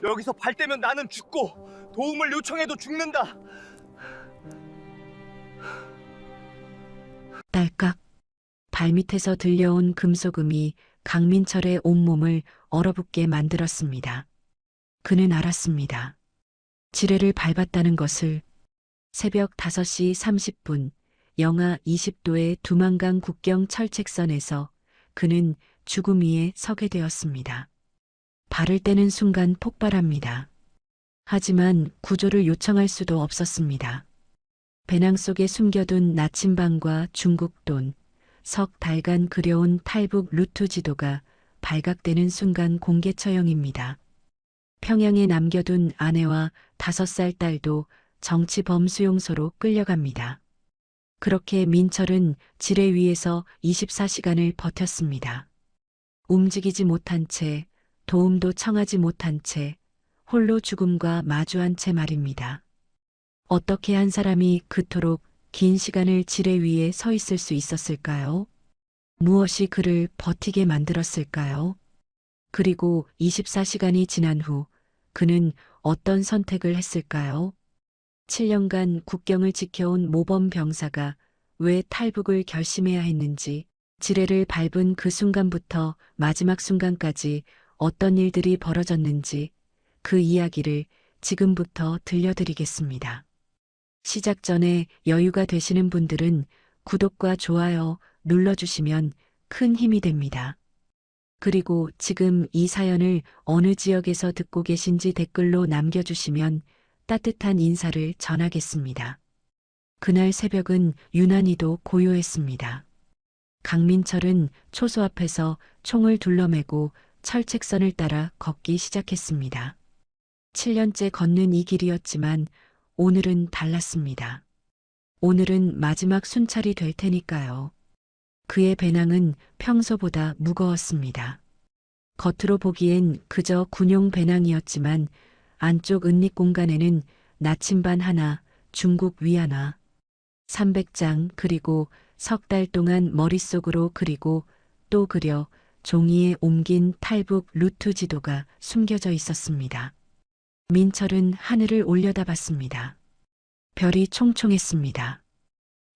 여기서 발대면 나는 죽고 도움을 요청해도 죽는다. 딸깍. 발밑에서 들려온 금속음이 강민철의 온몸을 얼어붙게 만들었습니다. 그는 알았습니다. 지뢰를 밟았다는 것을. 새벽 5시 30분, 영하 20도의 두만강 국경 철책선에서 그는 죽음 위에 서게 되었습니다. 발을 떼는 순간 폭발합니다. 하지만 구조를 요청할 수도 없었습니다. 배낭 속에 숨겨둔 나침반과 중국 돈, 석 달간 그려온 탈북 루트 지도가 발각되는 순간 공개 처형입니다. 평양에 남겨둔 아내와 5살 딸도 정치범 수용소로 끌려갑니다. 그렇게 민철은 지뢰 위에서 24시간을 버텼습니다. 움직이지 못한 채, 도움도 청하지 못한 채, 홀로 죽음과 마주한 채 말입니다. 어떻게 한 사람이 그토록 긴 시간을 지뢰 위에 서 있을 수 있었을까요? 무엇이 그를 버티게 만들었을까요? 그리고 24시간이 지난 후 그는 어떤 선택을 했을까요? 7년간 국경을 지켜온 모범 병사가 왜 탈북을 결심해야 했는지, 지뢰를 밟은 그 순간부터 마지막 순간까지 어떤 일들이 벌어졌는지 그 이야기를 지금부터 들려드리겠습니다. 시작 전에 여유가 되시는 분들은 구독과 좋아요 눌러주시면 큰 힘이 됩니다. 그리고 지금 이 사연을 어느 지역에서 듣고 계신지 댓글로 남겨주시면 따뜻한 인사를 전하겠습니다. 그날 새벽은 유난히도 고요했습니다. 강민철은 초소 앞에서 총을 둘러매고 철책선을 따라 걷기 시작했습니다. 7년째 걷는 이 길이었지만 오늘은 달랐습니다. 오늘은 마지막 순찰이 될 테니까요. 그의 배낭은 평소보다 무거웠습니다. 겉으로 보기엔 그저 군용 배낭이었지만 안쪽 은닉 공간에는 나침반 하나, 중국 위 하나, 300장 그리고 석 달 동안 머릿속으로 그리고 또 그려 종이에 옮긴 탈북 루트 지도가 숨겨져 있었습니다. 민철은 하늘을 올려다봤습니다. 별이 총총했습니다.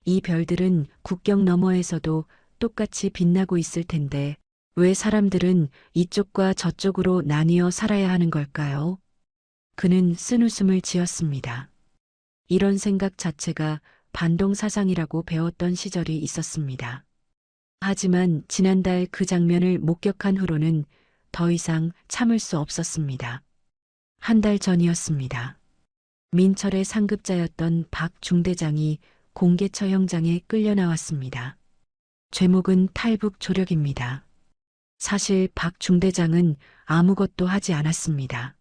이 별들은 국경 너머에서도 똑같이 빛나고 있을 텐데 왜 사람들은 이쪽과 저쪽으로 나뉘어 살아야 하는 걸까요? 그는 쓴웃음을 지었습니다. 이런 생각 자체가 반동사상이라고 배웠던 시절이 있었습니다. 하지만 지난달 그 장면을 목격한 후로는 더 이상 참을 수 없었습니다. 한 달 전이었습니다. 민철의 상급자였던 박 중대장이 공개 처형장에 끌려 나왔습니다. 죄목은 탈북 조력입니다. 사실 박 중대장은 아무것도 하지 않았습니다.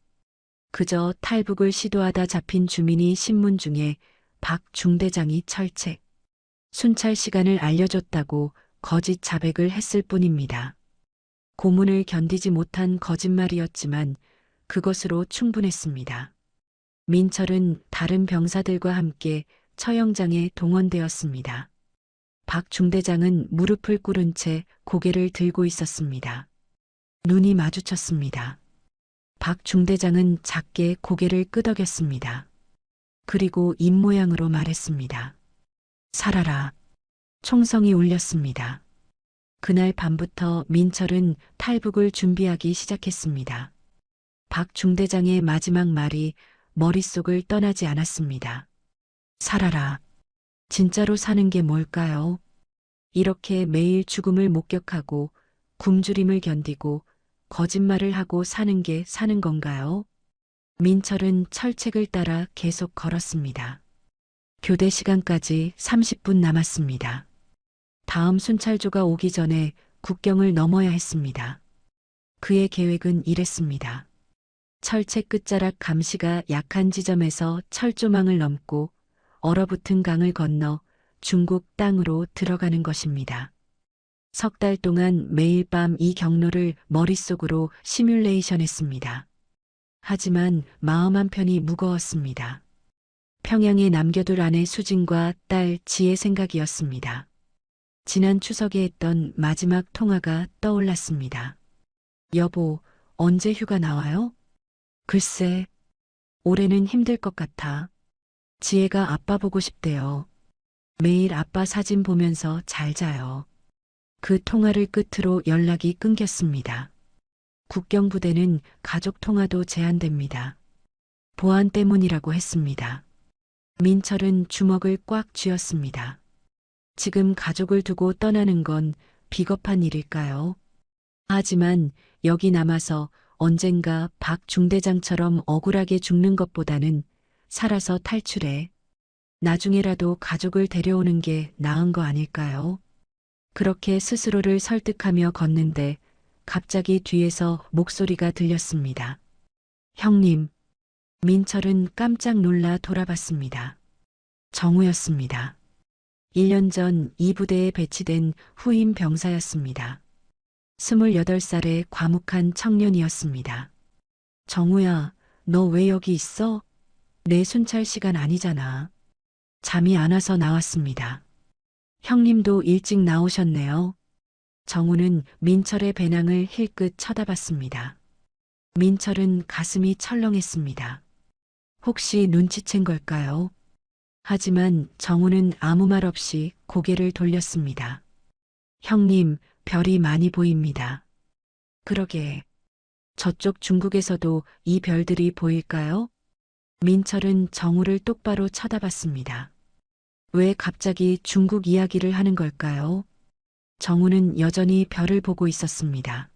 그저 탈북을 시도하다 잡힌 주민이 신문 중에 박 중대장이 철책, 순찰 시간을 알려줬다고 거짓 자백을 했을 뿐입니다. 고문을 견디지 못한 거짓말이었지만 그것으로 충분했습니다. 민철은 다른 병사들과 함께 처형장에 동원되었습니다. 박 중대장은 무릎을 꿇은 채 고개를 들고 있었습니다. 눈이 마주쳤습니다. 박 중대장은 작게 고개를 끄덕였습니다. 그리고 입모양으로 말했습니다. 살아라. 총성이 울렸습니다. 그날 밤부터 민철은 탈북을 준비하기 시작했습니다. 박 중대장의 마지막 말이 머릿속을 떠나지 않았습니다. 살아라. 진짜로 사는 게 뭘까요? 이렇게 매일 죽음을 목격하고 굶주림을 견디고 거짓말을 하고 사는 게 사는 건가요? 민철은 철책을 따라 계속 걸었습니다. 교대 시간까지 30분 남았습니다. 다음 순찰조가 오기 전에 국경을 넘어야 했습니다. 그의 계획은 이랬습니다. 철책 끝자락 감시가 약한 지점에서 철조망을 넘고 얼어붙은 강을 건너 중국 땅으로 들어가는 것입니다. 석 달 동안 매일 밤 이 경로를 머릿속으로 시뮬레이션했습니다. 하지만 마음 한편이 무거웠습니다. 평양에 남겨둘 아내 수진과 딸 지의 생각이었습니다. 지난 추석에 했던 마지막 통화가 떠올랐습니다. 여보, 언제 휴가 나와요? 글쎄, 올해는 힘들 것 같아. 지혜가 아빠 보고 싶대요. 매일 아빠 사진 보면서 잘 자요. 그 통화를 끝으로 연락이 끊겼습니다. 국경부대는 가족 통화도 제한됩니다. 보안 때문이라고 했습니다. 민철은 주먹을 꽉 쥐었습니다. 지금 가족을 두고 떠나는 건 비겁한 일일까요? 하지만 여기 남아서 언젠가 박 중대장처럼 억울하게 죽는 것보다는 살아서 탈출해 나중에라도 가족을 데려오는 게 나은 거 아닐까요? 그렇게 스스로를 설득하며 걷는데 갑자기 뒤에서 목소리가 들렸습니다. 형님, 민철은 깜짝 놀라 돌아봤습니다. 정우였습니다. 1년 전 이 부대에 배치된 후임 병사였습니다. 28살의 과묵한 청년이었습니다. 정우야, 너 왜 여기 있어? 내 순찰 시간 아니잖아. 잠이 안 와서 나왔습니다. 형님도 일찍 나오셨네요. 정우는 민철의 배낭을 힐끗 쳐다봤습니다. 민철은 가슴이 철렁했습니다. 혹시 눈치챈 걸까요? 하지만 정우는 아무 말 없이 고개를 돌렸습니다. 형님, 별이 많이 보입니다. 그러게. 저쪽 중국에서도 이 별들이 보일까요? 민철은 정우를 똑바로 쳐다봤습니다. 왜 갑자기 중국 이야기를 하는 걸까요? 정우는 여전히 별을 보고 있었습니다.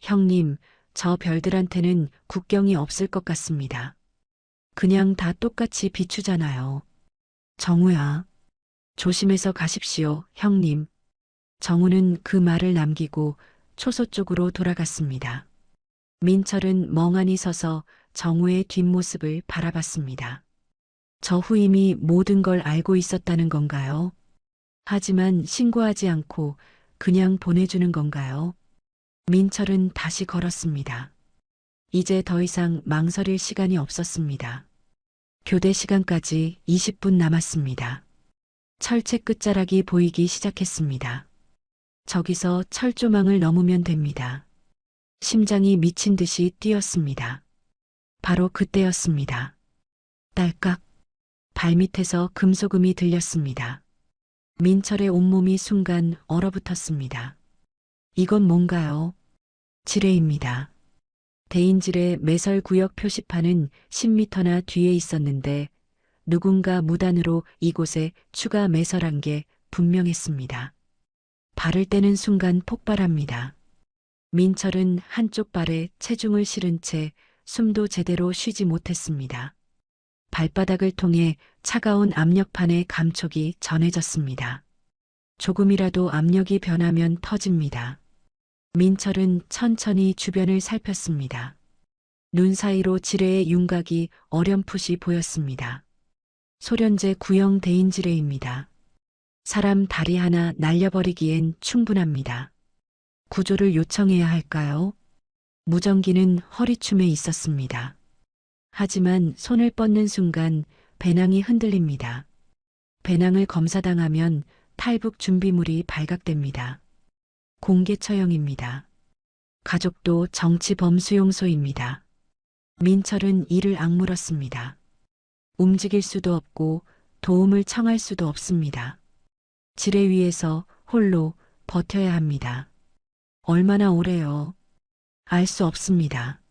형님, 저 별들한테는 국경이 없을 것 같습니다. 그냥 다 똑같이 비추잖아요. 정우야, 조심해서 가십시오, 형님. 정우는 그 말을 남기고 초소 쪽으로 돌아갔습니다. 민철은 멍하니 서서 정우의 뒷모습을 바라봤습니다. 저 후임이 모든 걸 알고 있었다는 건가요? 하지만 신고하지 않고 그냥 보내주는 건가요? 민철은 다시 걸었습니다. 이제 더 이상 망설일 시간이 없었습니다. 교대 시간까지 20분 남았습니다. 철제 끝자락이 보이기 시작했습니다. 저기서 철조망을 넘으면 됩니다. 심장이 미친 듯이 뛰었습니다. 바로 그때였습니다. 딸깍. 발밑에서 금소금이 들렸습니다. 민철의 온몸이 순간 얼어붙었습니다. 이건 뭔가요? 지뢰입니다. 대인지뢰 매설구역 표시판은 10m나 뒤에 있었는데 누군가 무단으로 이곳에 추가 매설한 게 분명했습니다. 발을 떼는 순간 폭발합니다. 민철은 한쪽 발에 체중을 실은 채 숨도 제대로 쉬지 못했습니다. 발바닥을 통해 차가운 압력판의 감촉이 전해졌습니다. 조금이라도 압력이 변하면 터집니다. 민철은 천천히 주변을 살폈습니다. 눈 사이로 지뢰의 윤곽이 어렴풋이 보였습니다. 소련제 구형 대인지뢰입니다. 사람 다리 하나 날려버리기엔 충분합니다. 구조를 요청해야 할까요? 무전기는 허리춤에 있었습니다. 하지만 손을 뻗는 순간 배낭이 흔들립니다. 배낭을 검사당하면 탈북 준비물이 발각됩니다. 공개 처형입니다. 가족도 정치 범수용소입니다. 민철은 이를 악물었습니다. 움직일 수도 없고 도움을 청할 수도 없습니다. 지뢰 위에서 홀로 버텨야 합니다. 얼마나 오래요? 알 수 없습니다.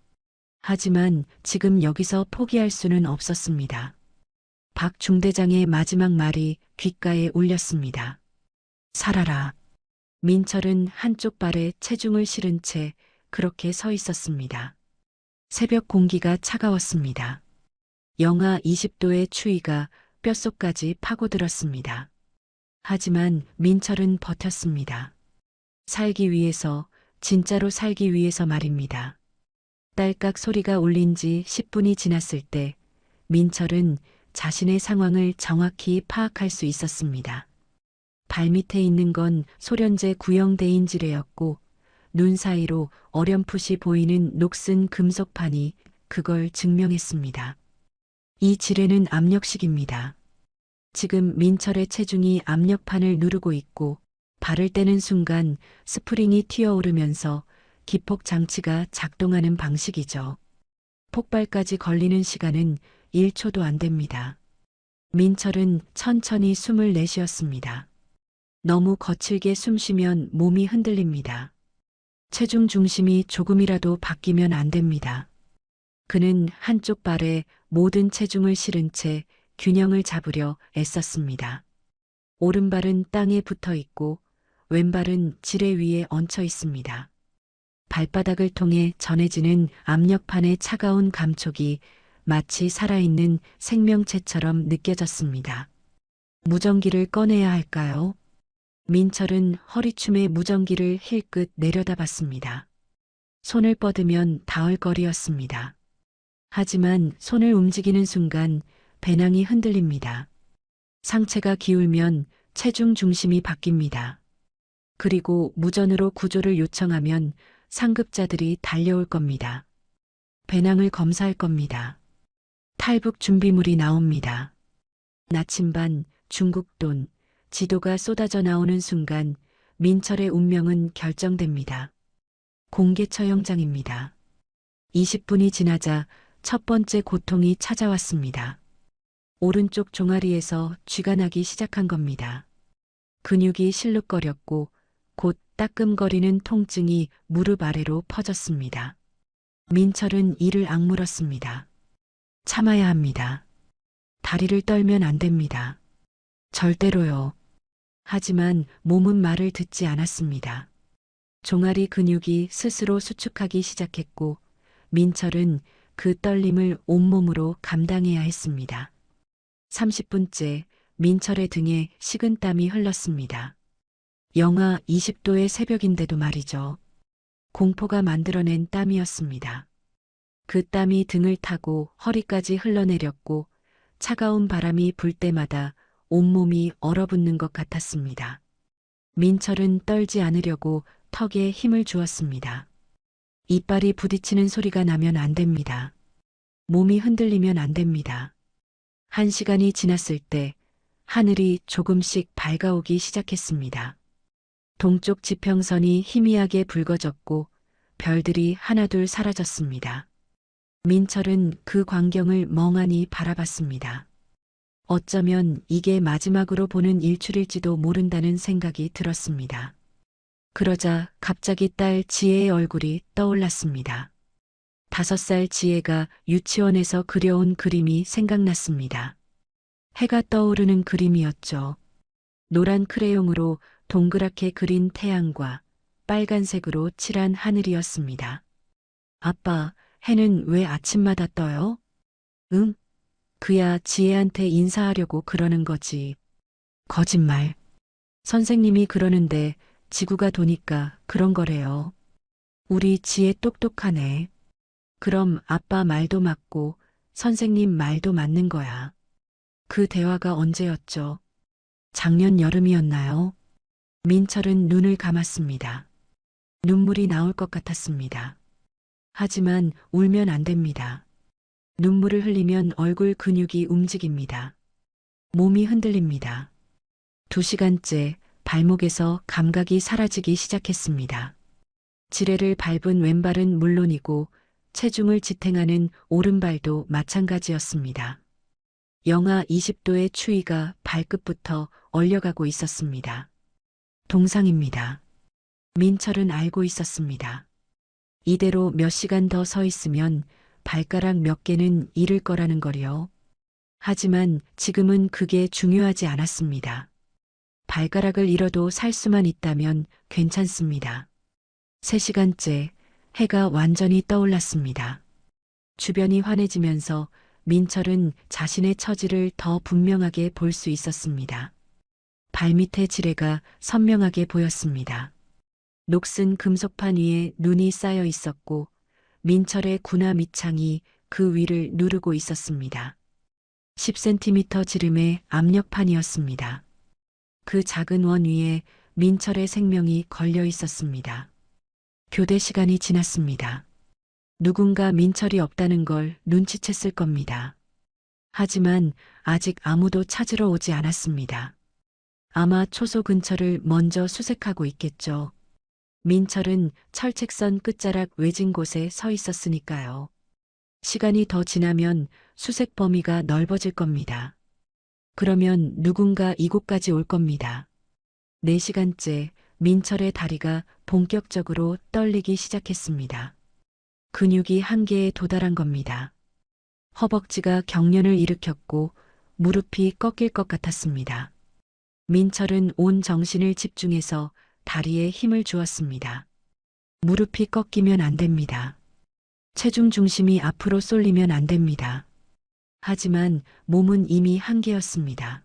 하지만 지금 여기서 포기할 수는 없었습니다. 박 중대장의 마지막 말이 귓가에 울렸습니다. 살아라. 민철은 한쪽 발에 체중을 실은 채 그렇게 서 있었습니다. 새벽 공기가 차가웠습니다. 영하 20도의 추위가 뼛속까지 파고들었습니다. 하지만 민철은 버텼습니다. 살기 위해서, 진짜로 살기 위해서 말입니다. 딸깍 소리가 울린 지 10분이 지났을 때 민철은 자신의 상황을 정확히 파악할 수 있었습니다. 발밑에 있는 건 소련제 구형 대인지뢰였고 눈 사이로 어렴풋이 보이는 녹슨 금속판이 그걸 증명했습니다. 이 지뢰는 압력식입니다. 지금 민철의 체중이 압력판을 누르고 있고 발을 떼는 순간 스프링이 튀어오르면서 기폭 장치가 작동하는 방식이죠. 폭발까지 걸리는 시간은 1초도 안 됩니다. 민철은 천천히 숨을 내쉬었습니다. 너무 거칠게 숨쉬면 몸이 흔들립니다. 체중 중심이 조금이라도 바뀌면 안 됩니다. 그는 한쪽 발에 모든 체중을 실은 채 균형을 잡으려 애썼습니다. 오른발은 땅에 붙어 있고 왼발은 지뢰 위에 얹혀 있습니다. 발바닥을 통해 전해지는 압력판의 차가운 감촉이 마치 살아있는 생명체처럼 느껴졌습니다. 무전기를 꺼내야 할까요? 민철은 허리춤에 무전기를 힐끗 내려다봤습니다. 손을 뻗으면 닿을 거리였습니다. 하지만 손을 움직이는 순간 배낭이 흔들립니다. 상체가 기울면 체중 중심이 바뀝니다. 그리고 무전으로 구조를 요청하면 상급자들이 달려올 겁니다. 배낭을 검사할 겁니다. 탈북 준비물이 나옵니다. 나침반, 중국돈, 지도가 쏟아져 나오는 순간 민철의 운명은 결정됩니다. 공개 처형장입니다. 20분이 지나자 첫 번째 고통이 찾아왔습니다. 오른쪽 종아리에서 쥐가 나기 시작한 겁니다. 근육이 실룩거렸고 곧 따끔거리는 통증이 무릎 아래로 퍼졌습니다. 민철은 이를 악물었습니다. 참아야 합니다. 다리를 떨면 안 됩니다. 절대로요. 하지만 몸은 말을 듣지 않았습니다. 종아리 근육이 스스로 수축하기 시작했고 민철은 그 떨림을 온몸으로 감당해야 했습니다. 30분째 민철의 등에 식은땀이 흘렀습니다. 영하 20도의 새벽인데도 말이죠. 공포가 만들어낸 땀이었습니다. 그 땀이 등을 타고 허리까지 흘러내렸고 차가운 바람이 불 때마다 온몸이 얼어붙는 것 같았습니다. 민철은 떨지 않으려고 턱에 힘을 주었습니다. 이빨이 부딪히는 소리가 나면 안 됩니다. 몸이 흔들리면 안 됩니다. 1시간이 지났을 때 하늘이 조금씩 밝아오기 시작했습니다. 동쪽 지평선이 희미하게 붉어졌고 별들이 하나둘 사라졌습니다. 민철은 그 광경을 멍하니 바라봤습니다. 어쩌면 이게 마지막으로 보는 일출일지도 모른다는 생각이 들었습니다. 그러자 갑자기 딸 지혜의 얼굴이 떠올랐습니다. 5살 지혜가 유치원에서 그려온 그림이 생각났습니다. 해가 떠오르는 그림이었죠. 노란 크레용으로 동그랗게 그린 태양과 빨간색으로 칠한 하늘이었습니다. 아빠, 해는 왜 아침마다 떠요? 응? 그야 지혜한테 인사하려고 그러는 거지. 거짓말. 선생님이 그러는데 지구가 도니까 그런 거래요. 우리 지혜 똑똑하네. 그럼 아빠 말도 맞고 선생님 말도 맞는 거야. 그 대화가 언제였죠? 작년 여름이었나요? 민철은 눈을 감았습니다. 눈물이 나올 것 같았습니다. 하지만 울면 안 됩니다. 눈물을 흘리면 얼굴 근육이 움직입니다. 몸이 흔들립니다. 2시간째 발목에서 감각이 사라지기 시작했습니다. 지뢰를 밟은 왼발은 물론이고 체중을 지탱하는 오른발도 마찬가지였습니다. 영하 20도의 추위가 발끝부터 얼려가고 있었습니다. 동상입니다. 민철은 알고 있었습니다. 이대로 몇 시간 더 서 있으면 발가락 몇 개는 잃을 거라는 거리요. 하지만 지금은 그게 중요하지 않았습니다. 발가락을 잃어도 살 수만 있다면 괜찮습니다. 3시간째 해가 완전히 떠올랐습니다. 주변이 환해지면서 민철은 자신의 처지를 더 분명하게 볼 수 있었습니다. 발밑의 지뢰가 선명하게 보였습니다. 녹슨 금속판 위에 눈이 쌓여 있었고 민철의 구나 밑창이 그 위를 누르고 있었습니다. 10cm 지름의 압력판이었습니다. 그 작은 원 위에 민철의 생명이 걸려 있었습니다. 교대 시간이 지났습니다. 누군가 민철이 없다는 걸 눈치챘을 겁니다. 하지만 아직 아무도 찾으러 오지 않았습니다. 아마 초소 근처를 먼저 수색하고 있겠죠. 민철은 철책선 끝자락 외진 곳에 서 있었으니까요. 시간이 더 지나면 수색 범위가 넓어질 겁니다. 그러면 누군가 이곳까지 올 겁니다. 4시간째 민철의 다리가 본격적으로 떨리기 시작했습니다. 근육이 한계에 도달한 겁니다. 허벅지가 경련을 일으켰고 무릎이 꺾일 것 같았습니다. 민철은 온 정신을 집중해서 다리에 힘을 주었습니다. 무릎이 꺾이면 안 됩니다. 체중 중심이 앞으로 쏠리면 안 됩니다. 하지만 몸은 이미 한계였습니다.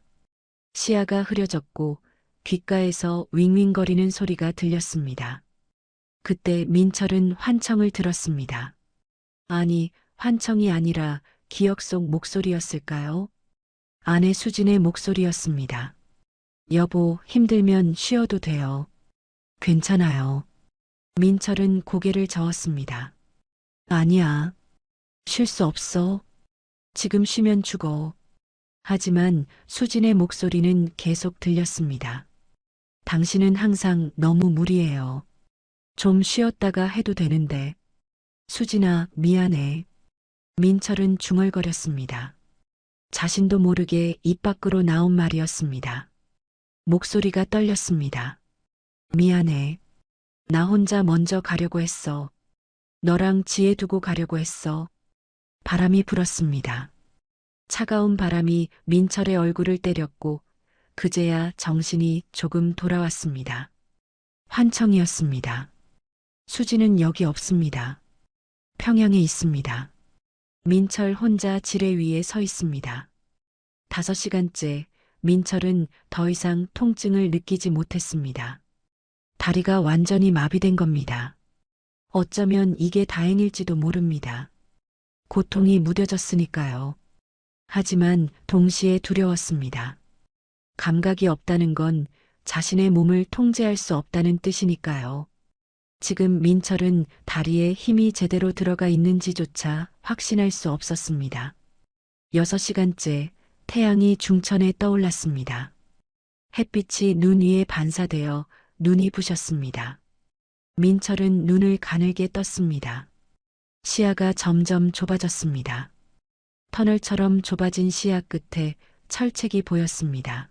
시야가 흐려졌고 귓가에서 윙윙거리는 소리가 들렸습니다. 그때 민철은 환청을 들었습니다. 아니, 환청이 아니라 기억 속 목소리였을까요? 아내 수진의 목소리였습니다. 여보, 힘들면 쉬어도 돼요. 괜찮아요. 민철은 고개를 저었습니다. 아니야. 쉴 수 없어. 지금 쉬면 죽어. 하지만 수진의 목소리는 계속 들렸습니다. 당신은 항상 너무 무리해요. 좀 쉬었다가 해도 되는데. 수진아, 미안해. 민철은 중얼거렸습니다. 자신도 모르게 입 밖으로 나온 말이었습니다. 목소리가 떨렸습니다. 미안해. 나 혼자 먼저 가려고 했어. 너랑 지혜 두고 가려고 했어. 바람이 불었습니다. 차가운 바람이 민철의 얼굴을 때렸고 그제야 정신이 조금 돌아왔습니다. 환청이었습니다. 수지는 여기 없습니다. 평양에 있습니다. 민철 혼자 지뢰 위에 서 있습니다. 5시간째 민철은 더 이상 통증을 느끼지 못했습니다. 다리가 완전히 마비된 겁니다. 어쩌면 이게 다행일지도 모릅니다. 고통이 무뎌졌으니까요. 하지만 동시에 두려웠습니다. 감각이 없다는 건 자신의 몸을 통제할 수 없다는 뜻이니까요. 지금 민철은 다리에 힘이 제대로 들어가 있는지조차 확신할 수 없었습니다. 6시간째 태양이 중천에 떠올랐습니다. 햇빛이 눈 위에 반사되어 눈이 부셨습니다. 민철은 눈을 가늘게 떴습니다. 시야가 점점 좁아졌습니다. 터널처럼 좁아진 시야 끝에 철책이 보였습니다.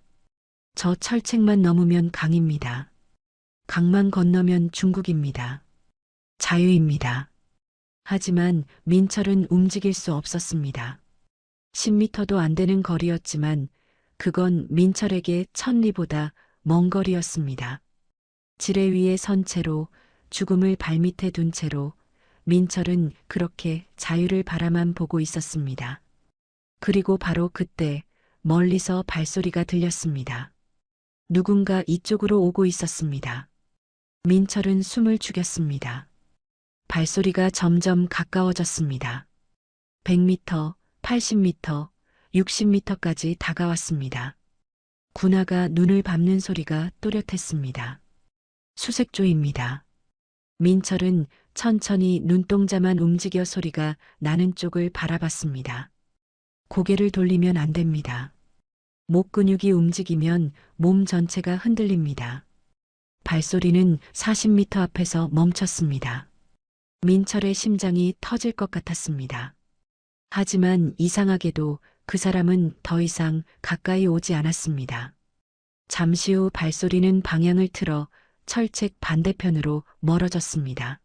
저 철책만 넘으면 강입니다. 강만 건너면 중국입니다. 자유입니다. 하지만 민철은 움직일 수 없었습니다. 10미터도 안 되는 거리였지만 그건 민철에게 1000리보다 먼 거리였습니다. 지뢰 위에 선 채로 죽음을 발밑에 둔 채로 민철은 그렇게 자유를 바라만 보고 있었습니다. 그리고 바로 그때 멀리서 발소리가 들렸습니다. 누군가 이쪽으로 오고 있었습니다. 민철은 숨을 죽였습니다. 발소리가 점점 가까워졌습니다. 100m, 80m, 60m까지 다가왔습니다. 군화가 눈을 밟는 소리가 또렷했습니다. 수색조입니다. 민철은 천천히 눈동자만 움직여 소리가 나는 쪽을 바라봤습니다. 고개를 돌리면 안 됩니다. 목 근육이 움직이면 몸 전체가 흔들립니다. 발소리는 40m 앞에서 멈췄습니다. 민철의 심장이 터질 것 같았습니다. 하지만 이상하게도 그 사람은 더 이상 가까이 오지 않았습니다. 잠시 후 발소리는 방향을 틀어 철책 반대편으로 멀어졌습니다.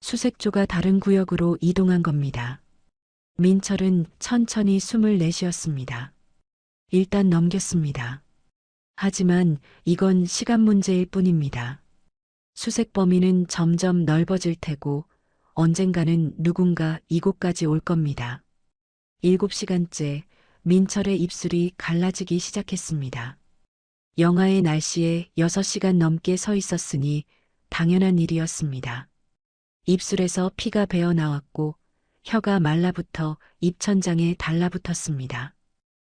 수색조가 다른 구역으로 이동한 겁니다. 민철은 천천히 숨을 내쉬었습니다. 일단 넘겼습니다. 하지만 이건 시간 문제일 뿐입니다. 수색 범위는 점점 넓어질 테고 언젠가는 누군가 이곳까지 올 겁니다. 7시간째 민철의 입술이 갈라지기 시작했습니다. 영하의 날씨에 6시간 넘게 서 있었으니 당연한 일이었습니다. 입술에서 피가 배어 나왔고 혀가 말라붙어 입천장에 달라붙었습니다.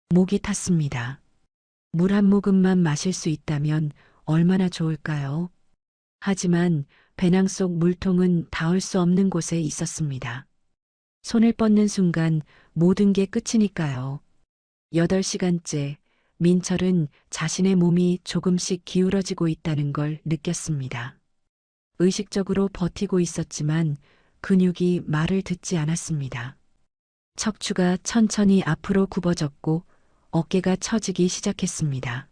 목이 탔습니다. 물 한 모금만 마실 수 있다면 얼마나 좋을까요? 하지만 배낭 속 물통은 닿을 수 없는 곳에 있었습니다. 손을 뻗는 순간 모든 게 끝이니까요. 8시간째 민철은 자신의 몸이 조금씩 기울어지고 있다는 걸 느꼈습니다. 의식적으로 버티고 있었지만 근육이 말을 듣지 않았습니다. 척추가 천천히 앞으로 굽어졌고 어깨가 처지기 시작했습니다.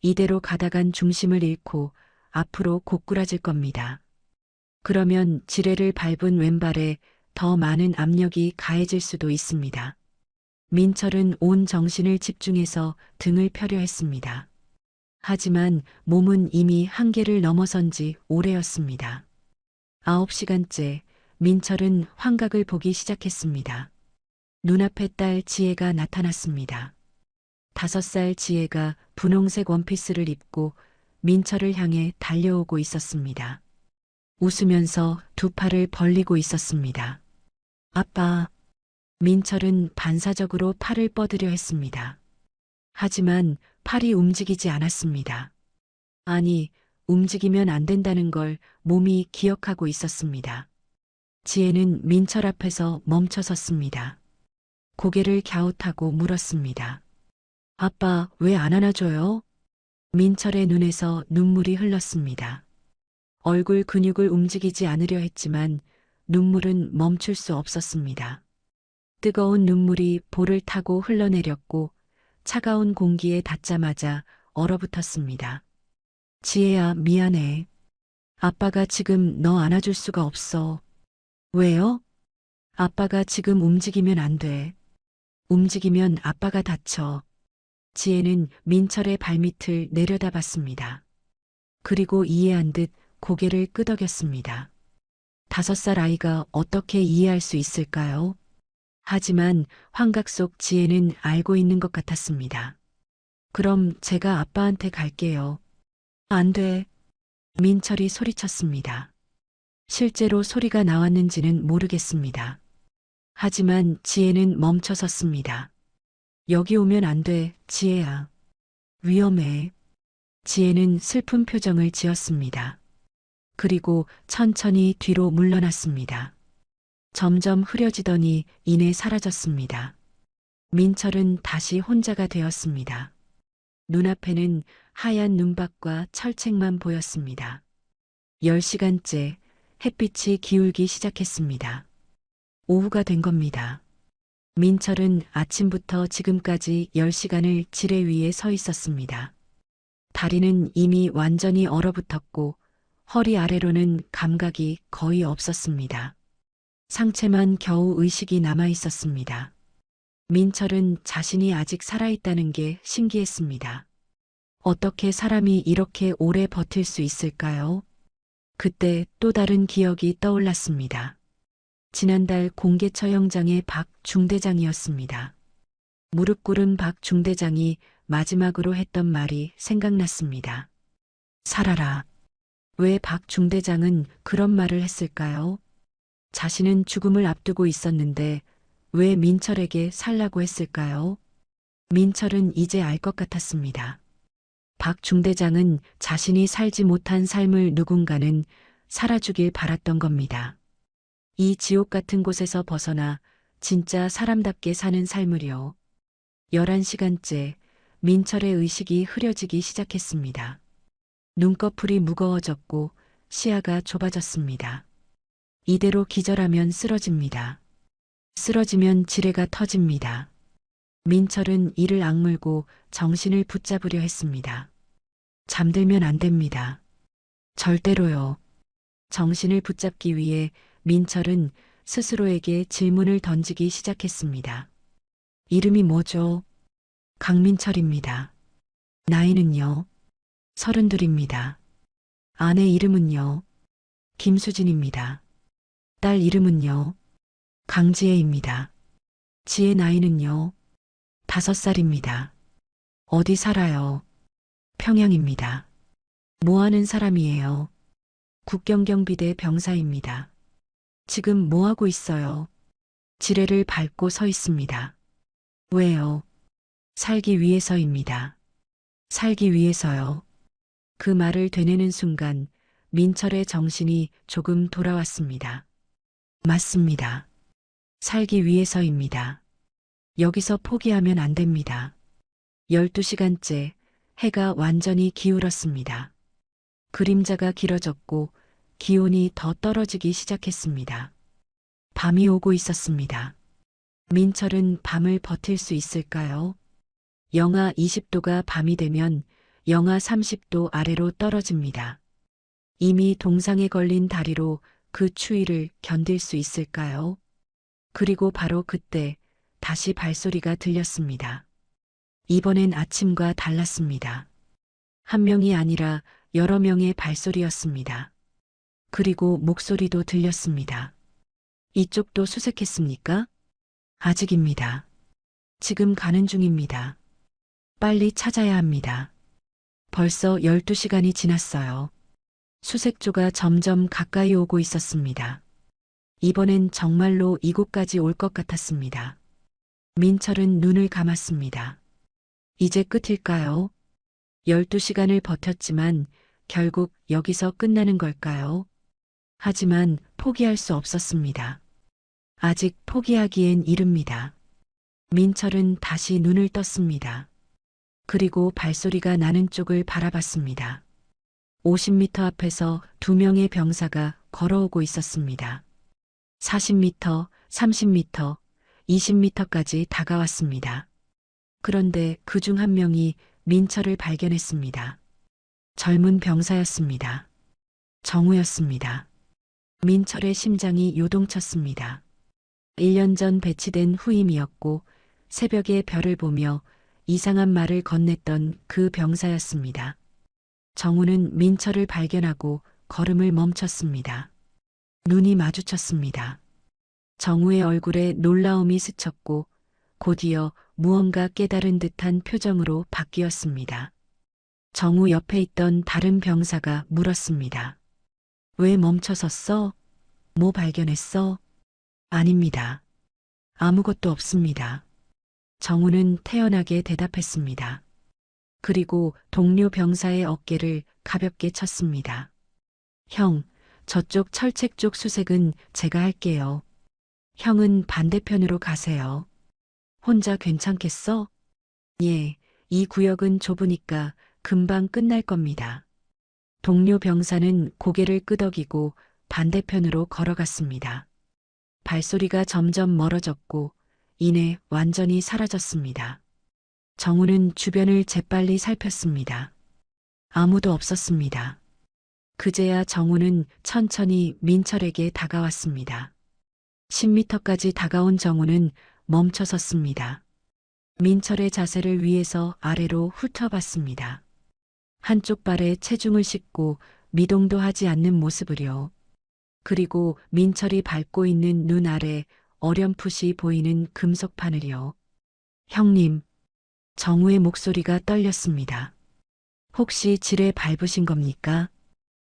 이대로 가다간 중심을 잃고 앞으로 고꾸라질 겁니다. 그러면 지뢰를 밟은 왼발에 더 많은 압력이 가해질 수도 있습니다. 민철은 온 정신을 집중해서 등을 펴려 했습니다. 하지만 몸은 이미 한계를 넘어선 지 오래였습니다. 9시간째 민철은 환각을 보기 시작했습니다. 눈앞에 딸 지혜가 나타났습니다. 5살 지혜가 분홍색 원피스를 입고 민철을 향해 달려오고 있었습니다. 웃으면서 두 팔을 벌리고 있었습니다. 아빠. 민철은 반사적으로 팔을 뻗으려 했습니다. 하지만 팔이 움직이지 않았습니다. 아니, 움직이면 안 된다는 걸 몸이 기억하고 있었습니다. 지혜는 민철 앞에서 멈춰 섰습니다. 고개를 갸웃하고 물었습니다. 아빠, 왜 안 안아줘요? 민철의 눈에서 눈물이 흘렀습니다. 얼굴 근육을 움직이지 않으려 했지만 눈물은 멈출 수 없었습니다. 뜨거운 눈물이 볼을 타고 흘러내렸고 차가운 공기에 닿자마자 얼어붙었습니다. 지혜야, 미안해. 아빠가 지금 너 안아줄 수가 없어. 왜요? 아빠가 지금 움직이면 안 돼. 움직이면 아빠가 다쳐. 지혜는 민철의 발밑을 내려다봤습니다. 그리고 이해한 듯 고개를 끄덕였습니다. 5살 아이가 어떻게 이해할 수 있을까요? 하지만 환각 속 지혜는 알고 있는 것 같았습니다. 그럼 제가 아빠한테 갈게요. 안 돼. 민철이 소리쳤습니다. 실제로 소리가 나왔는지는 모르겠습니다. 하지만 지혜는 멈춰 섰습니다. 여기 오면 안 돼, 지혜야. 위험해. 지혜는 슬픈 표정을 지었습니다. 그리고 천천히 뒤로 물러났습니다. 점점 흐려지더니 이내 사라졌습니다. 민철은 다시 혼자가 되었습니다. 눈앞에는 하얀 눈밭과 철책만 보였습니다. 10시간째 햇빛이 기울기 시작했습니다. 오후가 된 겁니다. 민철은 아침부터 지금까지 10시간을 지뢰 위에 서 있었습니다. 다리는 이미 완전히 얼어붙었고 허리 아래로는 감각이 거의 없었습니다. 상체만 겨우 의식이 남아 있었습니다. 민철은 자신이 아직 살아있다는 게 신기했습니다. 어떻게 사람이 이렇게 오래 버틸 수 있을까요? 그때 또 다른 기억이 떠올랐습니다. 지난달 공개 처형장의 박 중대장이었습니다. 무릎 꿇은 박 중대장이 마지막으로 했던 말이 생각났습니다. 살아라. 왜 박 중대장은 그런 말을 했을까요? 자신은 죽음을 앞두고 있었는데 왜 민철에게 살라고 했을까요? 민철은 이제 알 것 같았습니다. 박 중대장은 자신이 살지 못한 삶을 누군가는 살아주길 바랐던 겁니다. 이 지옥 같은 곳에서 벗어나 진짜 사람답게 사는 삶을요. 11시간째 민철의 의식이 흐려지기 시작했습니다. 눈꺼풀이 무거워졌고 시야가 좁아졌습니다. 이대로 기절하면 쓰러집니다. 쓰러지면 지뢰가 터집니다. 민철은 이를 악물고 정신을 붙잡으려 했습니다. 잠들면 안 됩니다. 절대로요. 정신을 붙잡기 위해 민철은 스스로에게 질문을 던지기 시작했습니다. 이름이 뭐죠? 강민철입니다. 나이는요? 32입니다. 아내 이름은요? 김수진입니다. 딸 이름은요? 강지혜입니다. 지혜 나이는요? 5살입니다. 어디 살아요? 평양입니다. 뭐 하는 사람이에요? 국경경비대 병사입니다. 지금 뭐 하고 있어요? 지뢰를 밟고 서 있습니다. 왜요? 살기 위해서입니다. 살기 위해서요. 그 말을 되뇌는 순간 민철의 정신이 조금 돌아왔습니다. 맞습니다. 살기 위해서입니다. 여기서 포기하면 안 됩니다. 12시간째 해가 완전히 기울었습니다. 그림자가 길어졌고 기온이 더 떨어지기 시작했습니다. 밤이 오고 있었습니다. 민철은 밤을 버틸 수 있을까요? 영하 20도가 밤이 되면 영하 30도 아래로 떨어집니다. 이미 동상에 걸린 다리로 그 추위를 견딜 수 있을까요? 그리고 바로 그때 다시 발소리가 들렸습니다. 이번엔 아침과 달랐습니다. 한 명이 아니라 여러 명의 발소리였습니다. 그리고 목소리도 들렸습니다. 이쪽도 수색했습니까? 아직입니다. 지금 가는 중입니다. 빨리 찾아야 합니다. 벌써 12시간이 지났어요. 수색조가 점점 가까이 오고 있었습니다. 이번엔 정말로 이곳까지 올 것 같았습니다. 민철은 눈을 감았습니다. 이제 끝일까요? 12시간을 버텼지만 결국 여기서 끝나는 걸까요? 하지만 포기할 수 없었습니다. 아직 포기하기엔 이릅니다. 민철은 다시 눈을 떴습니다. 그리고 발소리가 나는 쪽을 바라봤습니다. 50m 앞에서 2명의 병사가 걸어오고 있었습니다. 40m, 30m, 20m까지 다가왔습니다. 그런데 그 중 한 명이 민철을 발견했습니다. 젊은 병사였습니다. 정우였습니다. 민철의 심장이 요동쳤습니다. 1년 전 배치된 후임이었고 새벽에 별을 보며 이상한 말을 건넸던 그 병사였습니다. 정우는 민철을 발견하고 걸음을 멈췄습니다. 눈이 마주쳤습니다. 정우의 얼굴에 놀라움이 스쳤고 곧이어 무언가 깨달은 듯한 표정으로 바뀌었습니다. 정우 옆에 있던 다른 병사가 물었습니다. 왜 멈춰섰어? 뭐 발견했어? 아닙니다. 아무것도 없습니다. 정우는 태연하게 대답했습니다. 그리고 동료 병사의 어깨를 가볍게 쳤습니다. 형, 저쪽 철책 쪽 수색은 제가 할게요. 형은 반대편으로 가세요. 혼자 괜찮겠어? 예, 이 구역은 좁으니까 금방 끝날 겁니다. 동료 병사는 고개를 끄덕이고 반대편으로 걸어갔습니다. 발소리가 점점 멀어졌고 이내 완전히 사라졌습니다. 정우는 주변을 재빨리 살폈습니다. 아무도 없었습니다. 그제야 정우는 천천히 민철에게 다가왔습니다. 10m까지 다가온 정우는 멈춰섰습니다. 민철의 자세를 위에서 아래로 훑어봤습니다. 한쪽 발에 체중을 싣고 미동도 하지 않는 모습을요. 그리고 민철이 밟고 있는 눈 아래 어렴풋이 보이는 금속판을요. 형님, 정우의 목소리가 떨렸습니다. 혹시 지뢰 밟으신 겁니까?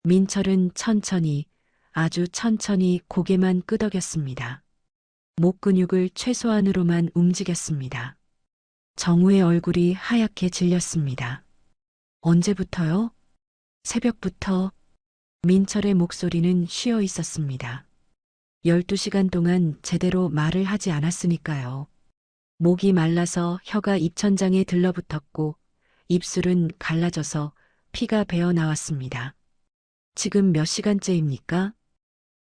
민철은 천천히, 아주 천천히 고개만 끄덕였습니다. 목 근육을 최소한으로만 움직였습니다. 정우의 얼굴이 하얗게 질렸습니다. 언제부터요? 새벽부터. 민철의 목소리는 쉬어 있었습니다. 12시간 동안 제대로 말을 하지 않았으니까요. 목이 말라서 혀가 입천장에 들러붙었고 입술은 갈라져서 피가 배어 나왔습니다. 지금 몇 시간째입니까?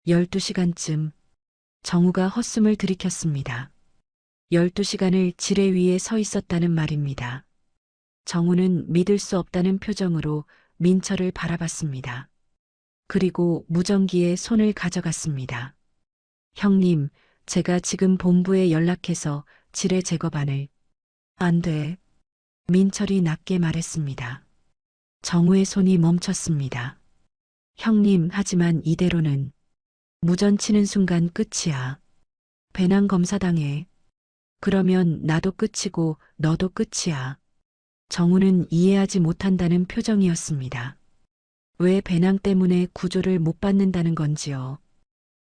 12시간쯤. 정우가 헛숨을 들이켰습니다. 12시간을 지뢰 위에 서 있었다는 말입니다. 정우는 믿을 수 없다는 표정으로 민철을 바라봤습니다. 그리고 무전기에 손을 가져갔습니다. 형님, 제가 지금 본부에 연락해서 지뢰 제거반을. 안 돼. 민철이 낮게 말했습니다. 정우의 손이 멈췄습니다. 형님, 하지만 이대로는. 무전 치는 순간 끝이야. 배낭 검사당해. 그러면 나도 끝이고 너도 끝이야. 정우는 이해하지 못한다는 표정이었습니다. 왜 배낭 때문에 구조를 못 받는다는 건지요.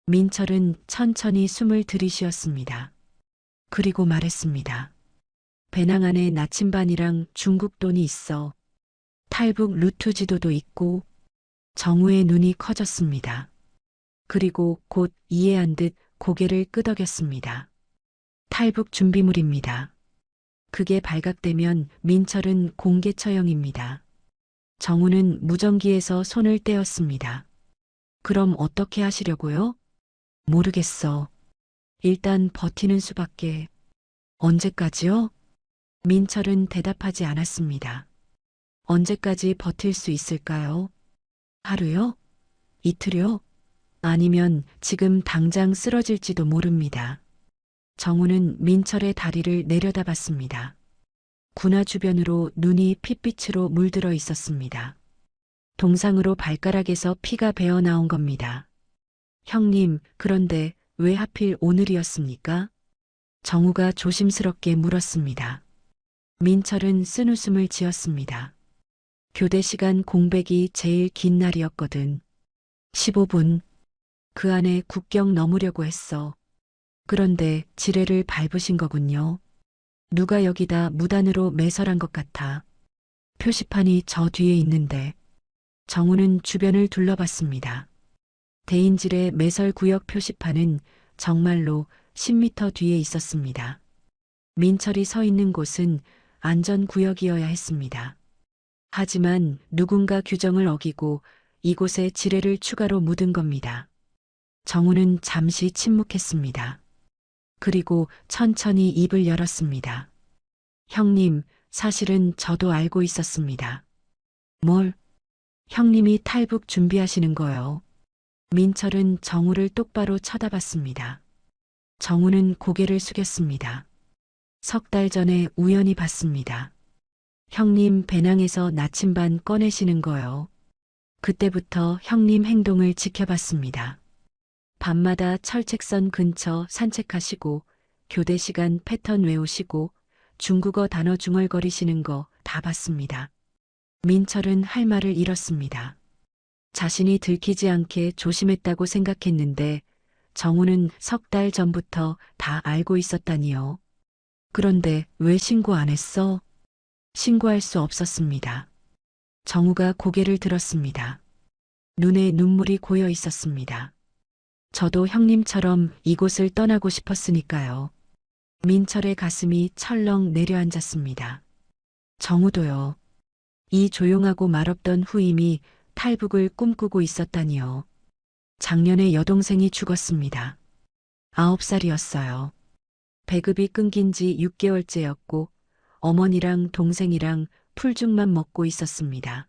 민철은 천천히 숨을 들이쉬었습니다. 그리고 말했습니다. 배낭 안에 나침반이랑 중국 돈이 있어. 탈북 루트 지도도 있고. 정우의 눈이 커졌습니다. 그리고 곧 이해한 듯 고개를 끄덕였습니다. 탈북 준비물입니다. 그게 발각되면 민철은 공개 처형입니다. 정우는 무전기에서 손을 떼었습니다. 그럼 어떻게 하시려고요? 모르겠어. 일단 버티는 수밖에. 언제까지요? 민철은 대답하지 않았습니다. 언제까지 버틸 수 있을까요? 하루요? 이틀요? 아니면 지금 당장 쓰러질지도 모릅니다. 정우는 민철의 다리를 내려다봤습니다. 군화 주변으로 눈이 핏빛으로 물들어 있었습니다. 동상으로 발가락에서 피가 배어 나온 겁니다. 형님, 그런데 왜 하필 오늘이었습니까? 정우가 조심스럽게 물었습니다. 민철은 쓴웃음을 지었습니다. 교대 시간 공백이 제일 긴 날이었거든. 15분. 그 안에 국경 넘으려고 했어. 그런데 지뢰를 밟으신 거군요. 누가 여기다 무단으로 매설한 것 같아. 표시판이 저 뒤에 있는데. 정우는 주변을 둘러봤습니다. 대인질의 매설 구역 표시판은 정말로 10m 뒤에 있었습니다. 민철이 서 있는 곳은 안전구역이어야 했습니다. 하지만 누군가 규정을 어기고 이곳에 지뢰를 추가로 묻은 겁니다. 정우는 잠시 침묵했습니다. 그리고 천천히 입을 열었습니다. 형님, 사실은 저도 알고 있었습니다. 뭘? 형님이 탈북 준비하시는 거요. 민철은 정우를 똑바로 쳐다봤습니다. 정우는 고개를 숙였습니다. 3달 전에 우연히 봤습니다. 형님 배낭에서 나침반 꺼내시는 거요. 그때부터 형님 행동을 지켜봤습니다. 밤마다 철책선 근처 산책하시고 교대 시간 패턴 외우시고 중국어 단어 중얼거리시는 거 다 봤습니다. 민철은 할 말을 잃었습니다. 자신이 들키지 않게 조심했다고 생각했는데 정우는 3달 전부터 다 알고 있었다니요. 그런데 왜 신고 안 했어? 신고할 수 없었습니다. 정우가 고개를 들었습니다. 눈에 눈물이 고여 있었습니다. 저도 형님처럼 이곳을 떠나고 싶었으니까요. 민철의 가슴이 철렁 내려앉았습니다. 정우도요. 이 조용하고 말없던 후임이 탈북을 꿈꾸고 있었다니요. 작년에 여동생이 죽었습니다. 9살이었어요. 배급이 끊긴 지 6개월째였고 어머니랑 동생이랑 풀죽만 먹고 있었습니다.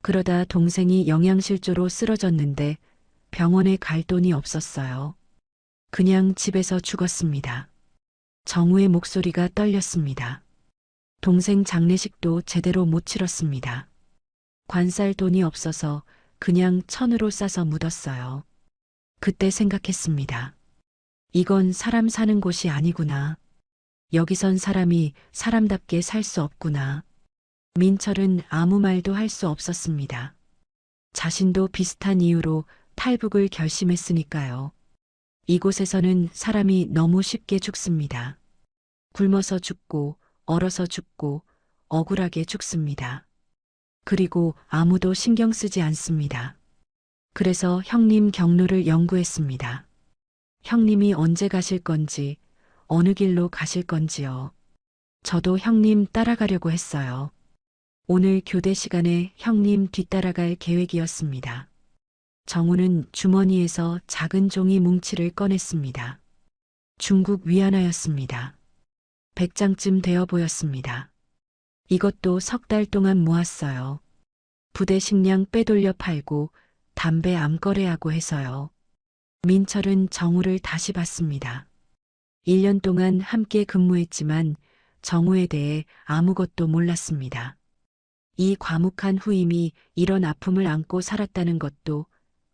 그러다 동생이 영양실조로 쓰러졌는데 병원에 갈 돈이 없었어요. 그냥 집에서 죽었습니다. 정우의 목소리가 떨렸습니다. 동생 장례식도 제대로 못 치렀습니다. 관살 돈이 없어서 그냥 천으로 싸서 묻었어요. 그때 생각했습니다. 이건 사람 사는 곳이 아니구나. 여기선 사람이 사람답게 살 수 없구나. 민철은 아무 말도 할 수 없었습니다. 자신도 비슷한 이유로 탈북을 결심했으니까요. 이곳에서는 사람이 너무 쉽게 죽습니다. 굶어서 죽고, 얼어서 죽고, 억울하게 죽습니다. 그리고 아무도 신경 쓰지 않습니다. 그래서 형님 경로를 연구했습니다. 형님이 언제 가실 건지, 어느 길로 가실 건지요. 저도 형님 따라가려고 했어요. 오늘 교대 시간에 형님 뒤따라갈 계획이었습니다. 정우는 주머니에서 작은 종이 뭉치를 꺼냈습니다. 중국 위안화였습니다. 100장쯤 되어 보였습니다. 이것도 3달 동안 모았어요. 부대 식량 빼돌려 팔고 담배 암거래하고 해서요. 민철은 정우를 다시 봤습니다. 1년 동안 함께 근무했지만 정우에 대해 아무것도 몰랐습니다. 이 과묵한 후임이 이런 아픔을 안고 살았다는 것도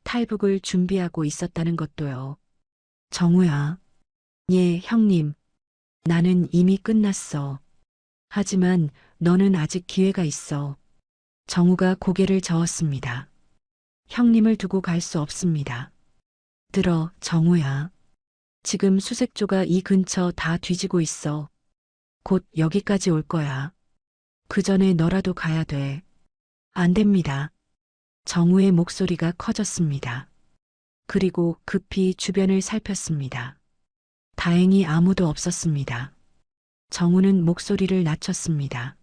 탈북을 준비하고 있었다는 것도요. 정우야. 예, 형님. 나는 이미 끝났어. 하지만 너는 아직 기회가 있어. 정우가 고개를 저었습니다. 형님을 두고 갈 수 없습니다. 들어, 정우야. 지금 수색조가 이 근처 다 뒤지고 있어. 곧 여기까지 올 거야. 그 전에 너라도 가야 돼. 안 됩니다. 정우의 목소리가 커졌습니다. 그리고 급히 주변을 살폈습니다. 다행히 아무도 없었습니다. 정우는 목소리를 낮췄습니다.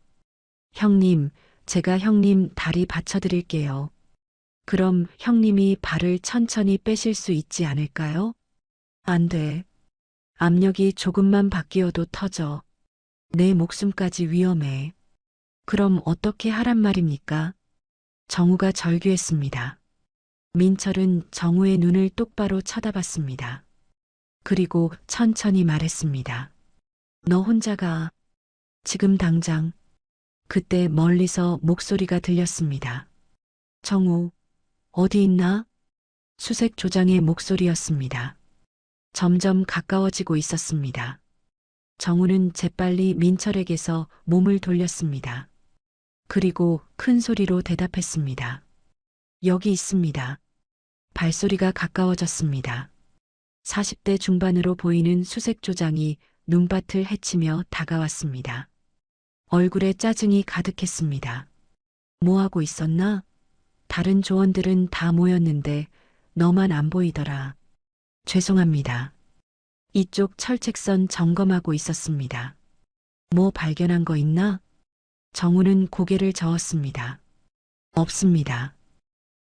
형님, 제가 형님 다리 받쳐드릴게요. 그럼 형님이 발을 천천히 빼실 수 있지 않을까요? 안 돼. 압력이 조금만 바뀌어도 터져. 내 목숨까지 위험해. 그럼 어떻게 하란 말입니까? 정우가 절규했습니다. 민철은 정우의 눈을 똑바로 쳐다봤습니다. 그리고 천천히 말했습니다. 너 혼자 가. 지금 당장. 그때 멀리서 목소리가 들렸습니다. 정우, 어디 있나? 수색 조장의 목소리였습니다. 점점 가까워지고 있었습니다. 정우는 재빨리 민철에게서 몸을 돌렸습니다. 그리고 큰 소리로 대답했습니다. 여기 있습니다. 발소리가 가까워졌습니다. 40대 중반으로 보이는 수색 조장이 눈밭을 헤치며 다가왔습니다. 얼굴에 짜증이 가득했습니다. 뭐하고 있었나? 다른 조원들은 다 모였는데 너만 안 보이더라. 죄송합니다. 이쪽 철책선 점검하고 있었습니다. 뭐 발견한 거 있나? 정우는 고개를 저었습니다. 없습니다.